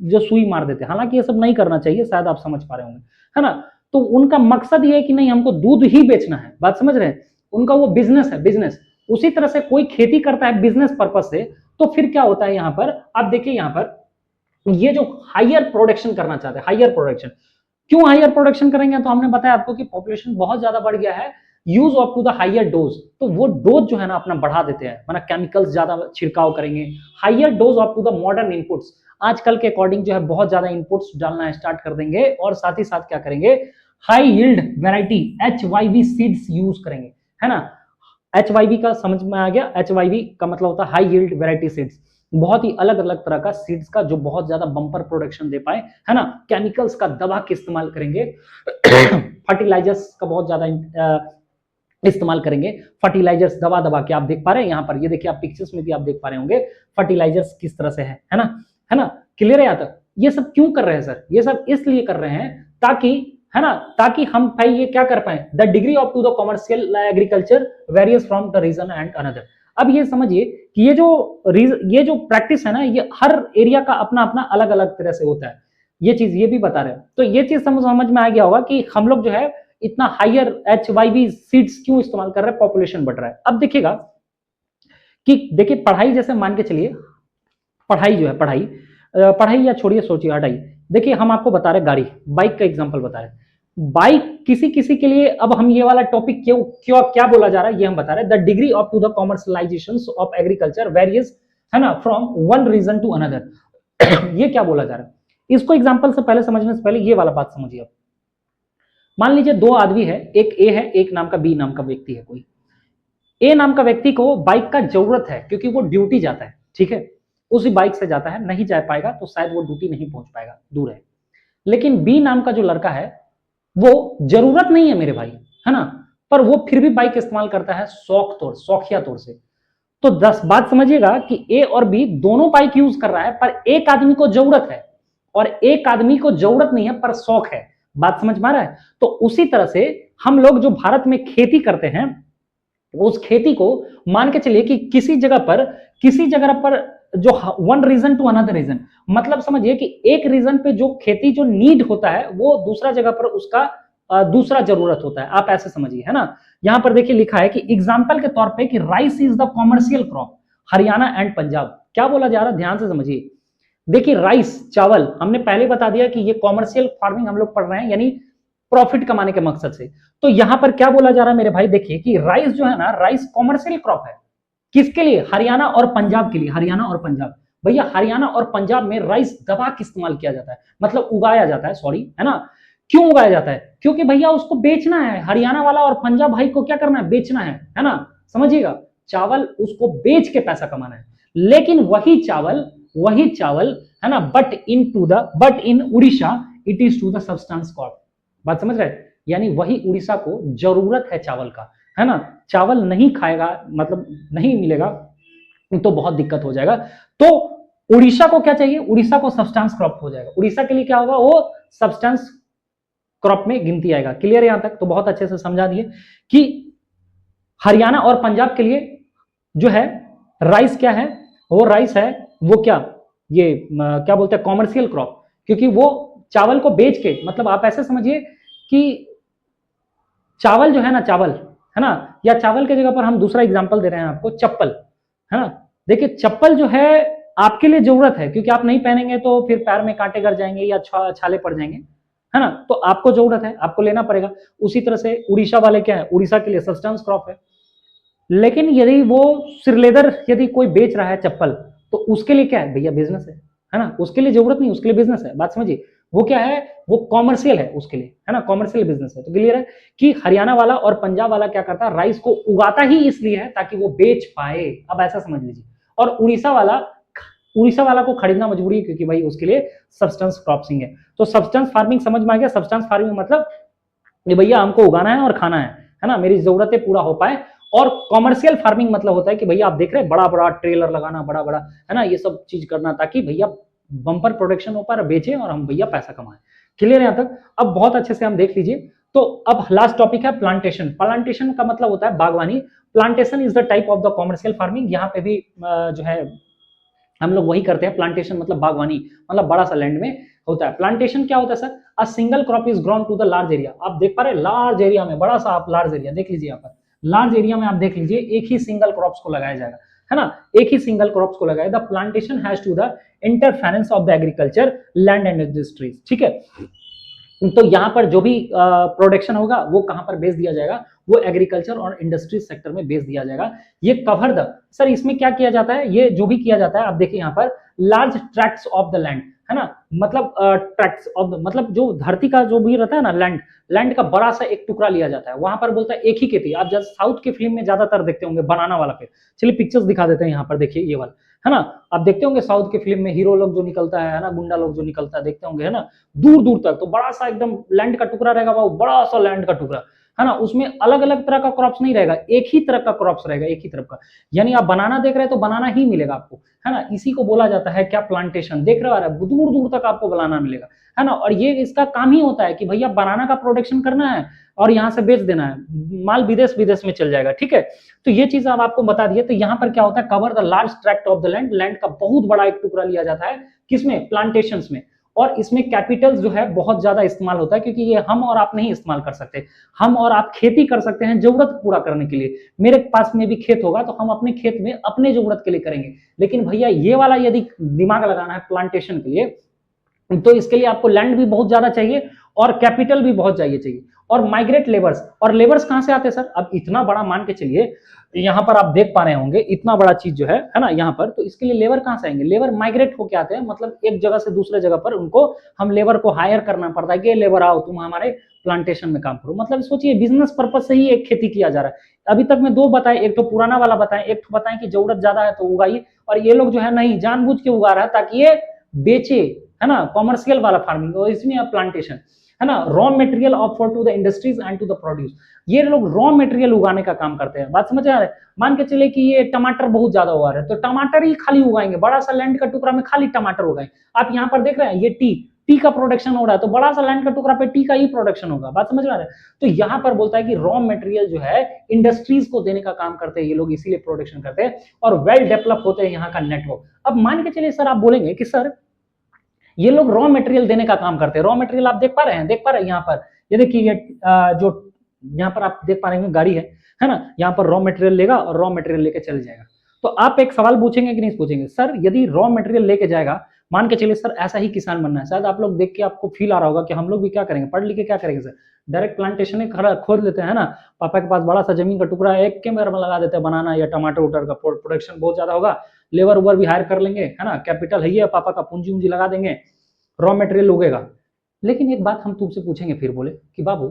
जो सुई मार देते हैं। हालांकि ये सब नहीं करना चाहिए, शायद आप समझ पा रहे होंगे, है ना। तो उनका मकसद ये है कि नहीं हमको दूध ही बेचना है, बात समझ रहे हैं, उनका वो बिजनेस है, बिजनेस। उसी तरह से कोई खेती करता है बिजनेस पर्पज से, तो फिर क्या होता है यहाँ पर, आप देखिए यहाँ पर ये जो हायर प्रोडक्शन करना चाहते हैं, हायर प्रोडक्शन, क्यों हायर प्रोडक्शन करेंगे, तो हमने बताया आपको कि पॉपुलेशन बहुत ज्यादा बढ़ गया है, use of to the higher dose, तो वो डोज जो है ना अपना बढ़ा देते हैं, मतलब केमिकल्स ज्यादा छिड़काव करेंगे, higher dose of to the modern inputs, आजकल के अकॉर्डिंग जो है बहुत ज्यादा इनपुट्स डालना स्टार्ट कर देंगे, और साथ ही साथ क्या करेंगे, high yield variety HYV seeds use करेंगे, है ना। HYV का समझ में आ गया, HYV का मतलब होता है हाई यील्ड वैरायटी सीड्स, बहुत ही अलग अलग तरह का सीड्स का जो बहुत ज्यादा बम्पर प्रोडक्शन दे पाए, है ना। केमिकल्स का दवा के इस्तेमाल करेंगे फर्टिलाइजर्स का बहुत ज्यादा इस्तेमाल करेंगे, फर्टिलाइजर्स दवा के आप देख पा रहे हैं यहाँ पर, ये देखिए आप पिक्चर्स में भी आप देख पा रहे होंगे फर्टिलाइजर्स किस तरह से है ना, है ना, क्लियर है यहाँ तक। ये सब क्यों कर रहे हैं सर, ये सब इसलिए कर रहे हैं ताकि, है ना, ताकि हम भाई ये क्या कर पाए, the degree of to the commercial agriculture various from the region and another. अब ये समझिए कि ये जो प्रैक्टिस है ना, ये हर एरिया का अपना अपना अलग अलग तरह से होता है, ये चीज ये भी बता रहे हैं। तो ये चीज समझ में आ गया होगा कि हम लोग जो है इतना हायर HYV सीड्स क्यों इस्तेमाल कर रहे हैं, पॉपुलेशन बढ़ रहा है। अब देखिएगा कि देखिए पढ़ाई जैसे मान के चलिए, पढ़ाई जो है पढ़ाई या छोड़िए सोचिए हटाइए, देखिए हम आपको बता रहे गाड़ी, बाइक का एग्जांपल बता रहे, बाइक किसी किसी के लिए, अब हम ये वाला टॉपिक क्यों क्यों क्या बोला जा रहा है ये हम बता रहे हैं, the degree of to the commercialisation of agriculture various, है ना, from one region to another. ये क्या बोला जा रहा है, इसको एग्जांपल से पहले समझने से पहले ये वाला बात समझिए। आप मान लीजिए दो आदमी है, एक ए है, एक नाम का बी नाम का व्यक्ति है। कोई ए नाम का व्यक्ति को बाइक का जरूरत है क्योंकि वो ड्यूटी जाता है, ठीक है, उसी बाइक से जाता है, नहीं जा पाएगा तो शायद वो ड्यूटी नहीं पहुंच पाएगा, दूर है। लेकिन बी नाम का जो लड़का है वो जरूरत नहीं है मेरे भाई, है ना, पर वो फिर भी बाइक इस्तेमाल करता है शौकिया तौर से। तो 10 बात समझिएगा कि ए और बी दोनों बाइक यूज कर रहा है, पर एक आदमी को जरूरत है और एक आदमी को जरूरत नहीं है पर शौक है। बात समझ में आ रहा है? तो उसी तरह से हम लोग जो भारत में खेती करते हैं, उस खेती को मान के चलिए कि किसी जगह पर जो one region to another region, मतलब समझिए कि एक रीजन पे जो खेती जो नीड होता है वो दूसरा जगह पर उसका दूसरा जरूरत होता है, आप ऐसे समझिए, है ना। यहां पर देखिए लिखा है कि एग्जाम्पल के तौर पे कि rice is the commercial crop Haryana and Punjab. क्या बोला जा रहा है, ध्यान से समझिए। देखिए राइस चावल हमने पहले बता दिया कि ये कॉमर्शियल फार्मिंग हम लोग पढ़ रहे हैं, यानी प्रॉफिट कमाने के मकसद से। तो यहां पर क्या बोला जा रहा है मेरे भाई, देखिए कि राइस जो है ना, राइस कॉमर्शियल क्रॉप है, किसके लिए, हरियाणा और पंजाब के लिए। हरियाणा और पंजाब, भैया हरियाणा और पंजाब में राइस दबा के इस्तेमाल किया जाता है, मतलब उगाया जाता है, सॉरी, है ना। क्यों उगाया जाता है, क्योंकि भैया उसको बेचना है, हरियाणा वाला और पंजाब भाई को क्या करना है, बेचना है ना, समझिएगा, चावल उसको बेच के पैसा कमाना है। लेकिन वही चावल है ना, but in Orissa it is to the substance crop. बात समझ रहे, यानी वही उड़ीसा को जरूरत है चावल का, है ना, चावल नहीं खाएगा, मतलब नहीं मिलेगा तो बहुत दिक्कत हो जाएगा। तो उड़ीसा को क्या चाहिए, उड़ीसा को सब्सटेंस क्रॉप हो जाएगा, उड़ीसा के लिए क्या होगा, वो सब्सटेंस क्रॉप में गिनती आएगा। क्लियर है यहां तक? तो बहुत अच्छे से समझा दिए कि हरियाणा और पंजाब के लिए जो है राइस क्या है, वो राइस है वो क्या, ये क्या बोलते हैं कॉमर्शियल क्रॉप, क्योंकि वो चावल को बेच के, मतलब आप ऐसे समझिए कि चावल जो है ना, चावल है ना, या चावल के जगह पर हम दूसरा एग्जांपल दे रहे हैं आपको, चप्पल है ना। देखिए चप्पल जो है आपके लिए जरूरत है, क्योंकि आप नहीं पहनेंगे तो फिर पैर में कांटे गड़ जाएंगे या छाले पड़ जाएंगे, है ना, तो आपको जरूरत है, आपको लेना पड़ेगा। उसी तरह से उड़ीसा वाले क्या है, उड़ीसा के लिए सब्सटेंस क्रॉप है। लेकिन यदि वो सिरलेदर यदि कोई बेच रहा है चप्पल, तो उसके लिए क्या है भैया, बिजनेस है ना, उसके लिए जरूरत नहीं, उसके लिए बिजनेस है। बात समझिए, वो क्या है, वो कॉमर्शियल है उसके लिए, है ना, कॉमर्शियल बिजनेस है। तो क्लियर है कि हरियाणा वाला और पंजाब वाला क्या करता है, राइस को उगाता ही इसलिए है ताकि वो बेच पाए, अब ऐसा समझ लीजिए। और उड़ीसा वाला को खरीदना मजबूरी है, क्योंकि भाई उसके लिए सब्सटेंस क्रॉपिंग है। तो सब्सटेंस फार्मिंग समझ में आ गया। सब्सटेंस फार्मिंग मतलब ये भैया हमको उगाना है और खाना है ना, मेरी जरूरतें पूरा हो पाए। और कॉमर्शियल फार्मिंग मतलब होता है कि भैया आप देख रहे हैं बड़ा बड़ा ट्रेलर लगाना, बड़ा बड़ा है ना, ये सब चीज करना ताकि भैया बम्पर प्रोडक्शन हो पाए, बेचे और हम भैया पैसा कमाएं। क्लियर है यहाँ तक? अब बहुत अच्छे से हम देख लीजिए। तो अब लास्ट टॉपिक है प्लांटेशन। प्लांटेशन का मतलब होता है बागवानी। Plantation is the type of the commercial farming. यहाँ पे भी जो है हम लोग वही करते हैं। प्लांटेशन मतलब बागवानी, मतलब बड़ा सा लैंड में होता है। प्लांटेशन क्या होता है sir, a single crop is grown to the large area. आप देख पा रहे हैं लार्ज एरिया में, बड़ा सा आप लार्ज एरिया देख लीजिए, यहाँ पर लार्ज एरिया में आप देख लीजिए एक ही सिंगल क्रॉप्स को लगाया जाएगा, है ना, एक ही सिंगल क्रॉप्स को लगाया। The plantation has to the interference of the agriculture, land and industries, ठीक है। तो यहाँ पर जो भी प्रोडक्शन होगा वो कहां पर बेच दिया जाएगा, वो एग्रीकल्चर और इंडस्ट्री सेक्टर में बेच दिया जाएगा। ये कवर द, सर इसमें क्या किया जाता है, ये जो भी किया जाता है आप देखिए यहाँ पर large tracts of the land, है ना, मतलब ट्रैक्ट्स ऑफ द, मतलब जो धरती का जो भी रहता है ना, लैंड का बड़ा सा एक टुकड़ा लिया जाता है। वहां पर बोलता है एक ही खेती। आप जब साउथ के फिल्म में ज्यादातर देखते होंगे बनाना वाला पे, चलिए पिक्चर्स दिखा देते हैं यहाँ पर, देखिए ये वाला, है ना, आप देखते होंगे साउथ के फिल्म में हीरो लोग जो निकलता है ना, गुंडा लोग जो निकलता है, देखते होंगे, है ना, दूर दूर तक तो बड़ा सा एकदम लैंड का टुकड़ा रहेगा, वो बड़ा सा लैंड का टुकड़ा, है ना, उसमें अलग अलग तरह का क्रॉप्स नहीं रहेगा, एक ही तरह का क्रॉप्स रहेगा, एक ही तरह का। यानी आप बनाना देख रहे हैं तो बनाना ही मिलेगा आपको, है ना, इसी को बोला जाता है क्या, प्लांटेशन। देख रहे हो दूर दूर तक आपको बनाना मिलेगा, है ना। और ये इसका काम ही होता है कि भैया बनाना का प्रोडक्शन करना है और यहाँ से बेच देना है, माल विदेश विदेश में चल जाएगा, ठीक है। तो ये चीज अब आपको बता दिए। तो यहाँ पर क्या होता है, cover the large tract of the land, land का बहुत बड़ा एक टुकड़ा लिया जाता है, किसमें, प्लांटेशंस में। और इसमें कैपिटल जो है बहुत ज्यादा इस्तेमाल होता है, क्योंकि ये हम और आप नहीं इस्तेमाल कर सकते। हम और आप खेती कर सकते हैं जरूरत पूरा करने के लिए, मेरे पास में भी खेत होगा तो हम अपने खेत में अपने जरूरत के लिए करेंगे। लेकिन भैया ये वाला यदि दिमाग लगाना है प्लांटेशन के लिए, तो इसके लिए आपको लैंड भी बहुत ज्यादा चाहिए और कैपिटल भी बहुत चाहिए। और माइग्रेट लेबर्स, और लेबर्स कहां से आते हैं सर, अब इतना बड़ा मान के चलिए, यहाँ पर आप देख पा रहे होंगे इतना बड़ा चीज जो है ना यहाँ पर, तो इसके लिए लेबर कहां से आएंगे, लेबर माइग्रेट होके आते हैं, मतलब एक जगह से दूसरे जगह पर उनको हम लेबर को हायर करना पड़ता है कि लेबर आओ तुम हमारे प्लांटेशन में काम करो। मतलब सोचिए बिजनेस पर्पज से ही एक खेती किया जा रहा है। अभी तक मैं दो बताए, एक तो पुराना वाला बताएं, एक तो बताएं कि जरूरत ज्यादा है तो उगाइए, और ये लोग जो है नहीं जानबूझ के उगा रहा है ताकि ये बेचे, है ना, कॉमर्शियल वाला फार्मिंग, और इसमें प्लांटेशन, है ना, raw material offer to the industries and to the produce. ये लोग रॉ मटेरियल उगाने का काम करते हैं। बात समझ आ रहा है? मान के चले कि ये टमाटर बहुत ज्यादा उगा रहे हैं तो टमाटर ही खाली उगाएंगे, बड़ा सा लैंड का टुकड़ा में खाली टमाटर उगाएंगे। आप यहाँ पर देख रहे हैं ये टी का प्रोडक्शन हो रहा है, तो बड़ा सा लैंड का टुकड़ा पे टी का ही प्रोडक्शन होगा। बात समझ आ रहा है? तो यहाँ पर बोलता है कि रॉ मटेरियल जो है इंडस्ट्रीज को देने का काम करते हैं ये लोग, इसीलिए प्रोडक्शन करते हैं और वेल डेवलप होते हैं यहाँ का नेटवर्क। अब मान के चलिए सर आप बोलेंगे कि सर ये लोग रॉ मटेरियल देने का काम करते हैं। रॉ मटेरियल आप देख पा रहे हैं यहाँ पर, ये देखिए ये जो यहाँ पर आप देख पा रहे हैं गाड़ी है ना, यहाँ पर रॉ मटेरियल लेगा और रॉ मटेरियल लेके चल जाएगा। तो आप एक सवाल पूछेंगे कि नहीं पूछेंगे, सर यदि रॉ मटेरियल लेके जाएगा, मान के चलिए सर ऐसा ही किसान बनना है, शायद आप लोग देख के आपको फील आ रहा होगा कि हम लोग भी क्या करेंगे, पढ़ लिख के क्या करेंगे सर, डायरेक्ट प्लांटेशन ही खोद लेते हैं ना, पापा के पास बड़ा सा जमीन का टुकड़ा है, एक के में लगा देते हैं बनाना या टमाटर उटर का, प्रोडक्शन बहुत ज्यादा होगा, लेबर उबर भी हायर कर लेंगे, है ना, कैपिटल है, पापा का पूंजी उंजी लगा देंगे, रॉ मटेरियल उगेगा। लेकिन एक बात हम तुमसे पूछेंगे फिर, बोले कि बाबू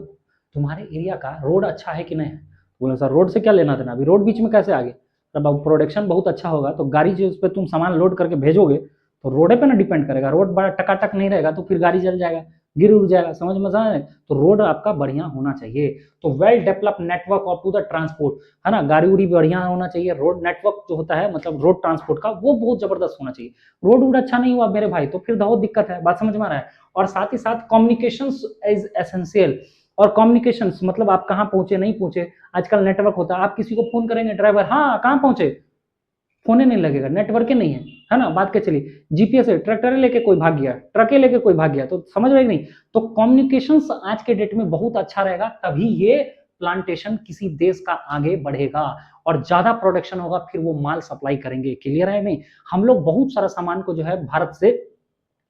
तुम्हारे एरिया का रोड अच्छा है कि नहीं है? बोले सर रोड से क्या लेना देना, अभी रोड बीच में कैसे आ गए? बाबू प्रोडक्शन बहुत अच्छा होगा तो गाड़ी जो उस पर तुम सामान लोड करके भेजोगे तो रोडे पे ना डिपेंड करेगा, रोड बड़ा टकाटक नहीं रहेगा तो फिर गाड़ी जल जाएगा, गिर उड़ जाएगा, समझ में आ रहा है? तो रोड आपका बढ़िया होना चाहिए। तो well develop network of to the transport, है ना, गाड़ी उड़ी बढ़िया होना चाहिए, रोड नेटवर्क जो होता है मतलब रोड ट्रांसपोर्ट का वो बहुत जबरदस्त होना चाहिए। रोड वोड अच्छा नहीं हुआ मेरे भाई तो फिर बहुत दिक्कत है, बात समझ में आ रहा है? और साथ ही साथ कम्युनिकेशन इज एसेंशियल, और कम्युनिकेशंस मतलब आप कहाँ पहुंचे नहीं पहुंचे, आजकल नेटवर्क होता है, आप किसी को फोन करेंगे ड्राइवर हाँ कहाँ पहुंचे, फोन ही नहीं लगेगा, नेटवर्क ही नहीं है ना, बात के चलिए जीपीएस है, ट्रैक्टर लेके कोई भाग गया, ट्रक लेके कोई भाग गया, तो समझ रहे नहीं। तो कम्युनिकेशंस आज के डेट में बहुत अच्छा रहेगा, तभी ये प्लांटेशन किसी देश का आगे बढ़ेगा और ज्यादा प्रोडक्शन होगा, फिर वो माल सप्लाई करेंगे। क्लियर है नहीं, हम लोग बहुत सारा सामान को जो है भारत से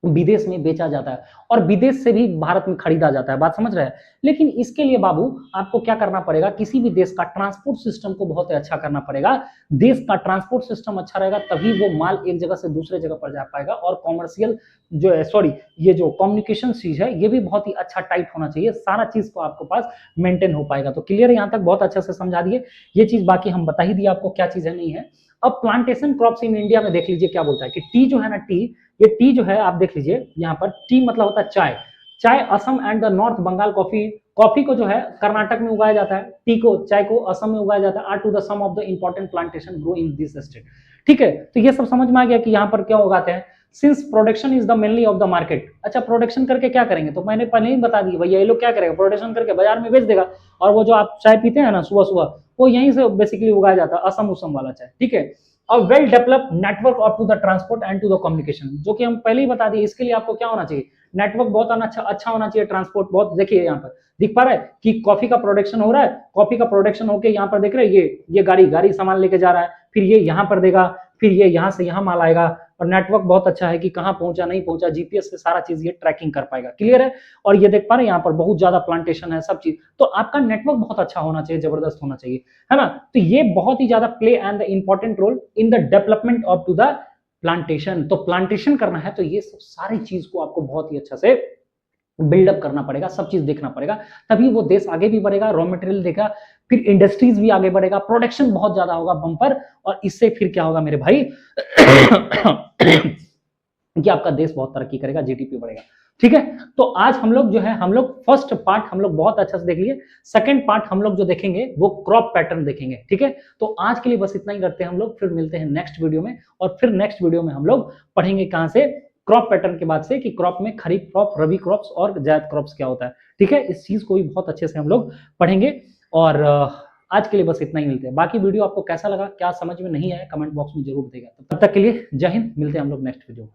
विदेश में बेचा जाता है और विदेश से भी भारत में खरीदा जाता है, बात समझ रहे हैं। लेकिन इसके लिए बाबू आपको क्या करना पड़ेगा, किसी भी देश का ट्रांसपोर्ट सिस्टम को बहुत अच्छा करना पड़ेगा। देश का ट्रांसपोर्ट सिस्टम अच्छा रहेगा तभी वो माल एक जगह से दूसरे जगह पर जा पाएगा। और कॉमर्शियल जो है सॉरी ये जो कम्युनिकेशन चीज है ये भी बहुत ही अच्छा टाइट होना चाहिए, सारा चीज को आपको पास मेंटेन हो पाएगा। तो क्लियर है, यहाँ तक बहुत अच्छे से समझा दिए ये चीज, बाकी हम बता ही दिए आपको क्या चीज है नहीं है। अब प्लांटेशन क्रॉप्स इन इंडिया में देख लीजिए क्या बोलता है कि टी जो है ना, टी ये टी जो है आप देख लीजिए यहाँ पर, टी मतलब होता है चाय, चाय Assam and the north Bengal coffee, coffee को जो है कर्नाटक में उगाया जाता है, टी को चाय को असम में उगाया जाता है, are to the some of the important plantation grow in this state. ठीक है, तो ये सब समझ में आ गया कि यहाँ पर क्या उगाते हैं। Since production is the mainly of the market, अच्छा प्रोडक्शन करके क्या करेंगे, तो मैंने पहले ही बता दी भैया ये लोग क्या करेगा, प्रोडक्शन करके बाजार में बेच देगा, और वो जो आप चाय पीते हैं ना सुबह सुबह वो यहीं से बेसिकली उगाया जाता है, असम उसम वाला चाय। ठीक है, और well develop network of to the transport and to the communication, जो कि हम पहले ही बता दिए। इसके लिए आपको क्या होना चाहिए, नेटवर्क बहुत अच्छा होना चाहिए, ट्रांसपोर्ट बहुत, देखिए यहाँ पर दिख पा रहा है कि कॉफी का प्रोडक्शन हो रहा है, कॉफी का प्रोडक्शन होके यहाँ पर देख रहे हैं ये गाड़ी सामान लेके जा रहा है, फिर ये यहाँ पर देगा, फिर ये यहाँ से यहाँ माल आएगा, और नेटवर्क बहुत अच्छा है कि कहाँ पहुंचा नहीं पहुंचा, जीपीएस से सारा चीज ये ट्रैकिंग कर पाएगा। क्लियर है, और ये देख पा रहे हैं यहाँ पर बहुत ज्यादा प्लांटेशन है सब चीज, तो आपका नेटवर्क बहुत अच्छा होना चाहिए, जबरदस्त होना चाहिए, है ना। तो ये बहुत ही ज्यादा play and the important role in the development of to the plantation. तो प्लांटेशन करना है तो ये सब सारी चीज को आपको बहुत ही अच्छा से बिल्डअप करना पड़ेगा, सब चीज देखना पड़ेगा, तभी वो देश आगे भी बढ़ेगा, रॉ मटेरियल देगा, फिर इंडस्ट्रीज भी आगे बढ़ेगा, प्रोडक्शन बहुत ज्यादा होगा बम्पर, और इससे फिर क्या होगा मेरे भाई कि आपका देश बहुत तरक्की करेगा, जीडीपी बढ़ेगा। ठीक है, तो आज हम लोग जो है हम लोग फर्स्ट पार्ट हम लोग बहुत अच्छा से देख लिए, सेकंड पार्ट हम लोग जो देखेंगे वो क्रॉप पैटर्न देखेंगे। ठीक है, तो आज के लिए बस इतना ही करते हैं हम लोग, फिर मिलते हैं नेक्स्ट वीडियो में, और फिर नेक्स्ट वीडियो में हम लोग पढ़ेंगे कहां से, क्रॉप पैटर्न के बाद से कि क्रॉप में खरीफ क्रॉप, रबी क्रॉप्स और जायद क्रॉप्स क्या होता है। ठीक है, इस चीज को भी बहुत अच्छे से हम लोग पढ़ेंगे, और आज के लिए बस इतना ही, मिलते हैं। बाकी वीडियो आपको कैसा लगा, क्या समझ में नहीं आया, कमेंट बॉक्स में जरूर देगा। तब तक के लिए जय हिंद, मिलते हैं हम लोग नेक्स्ट वीडियो में।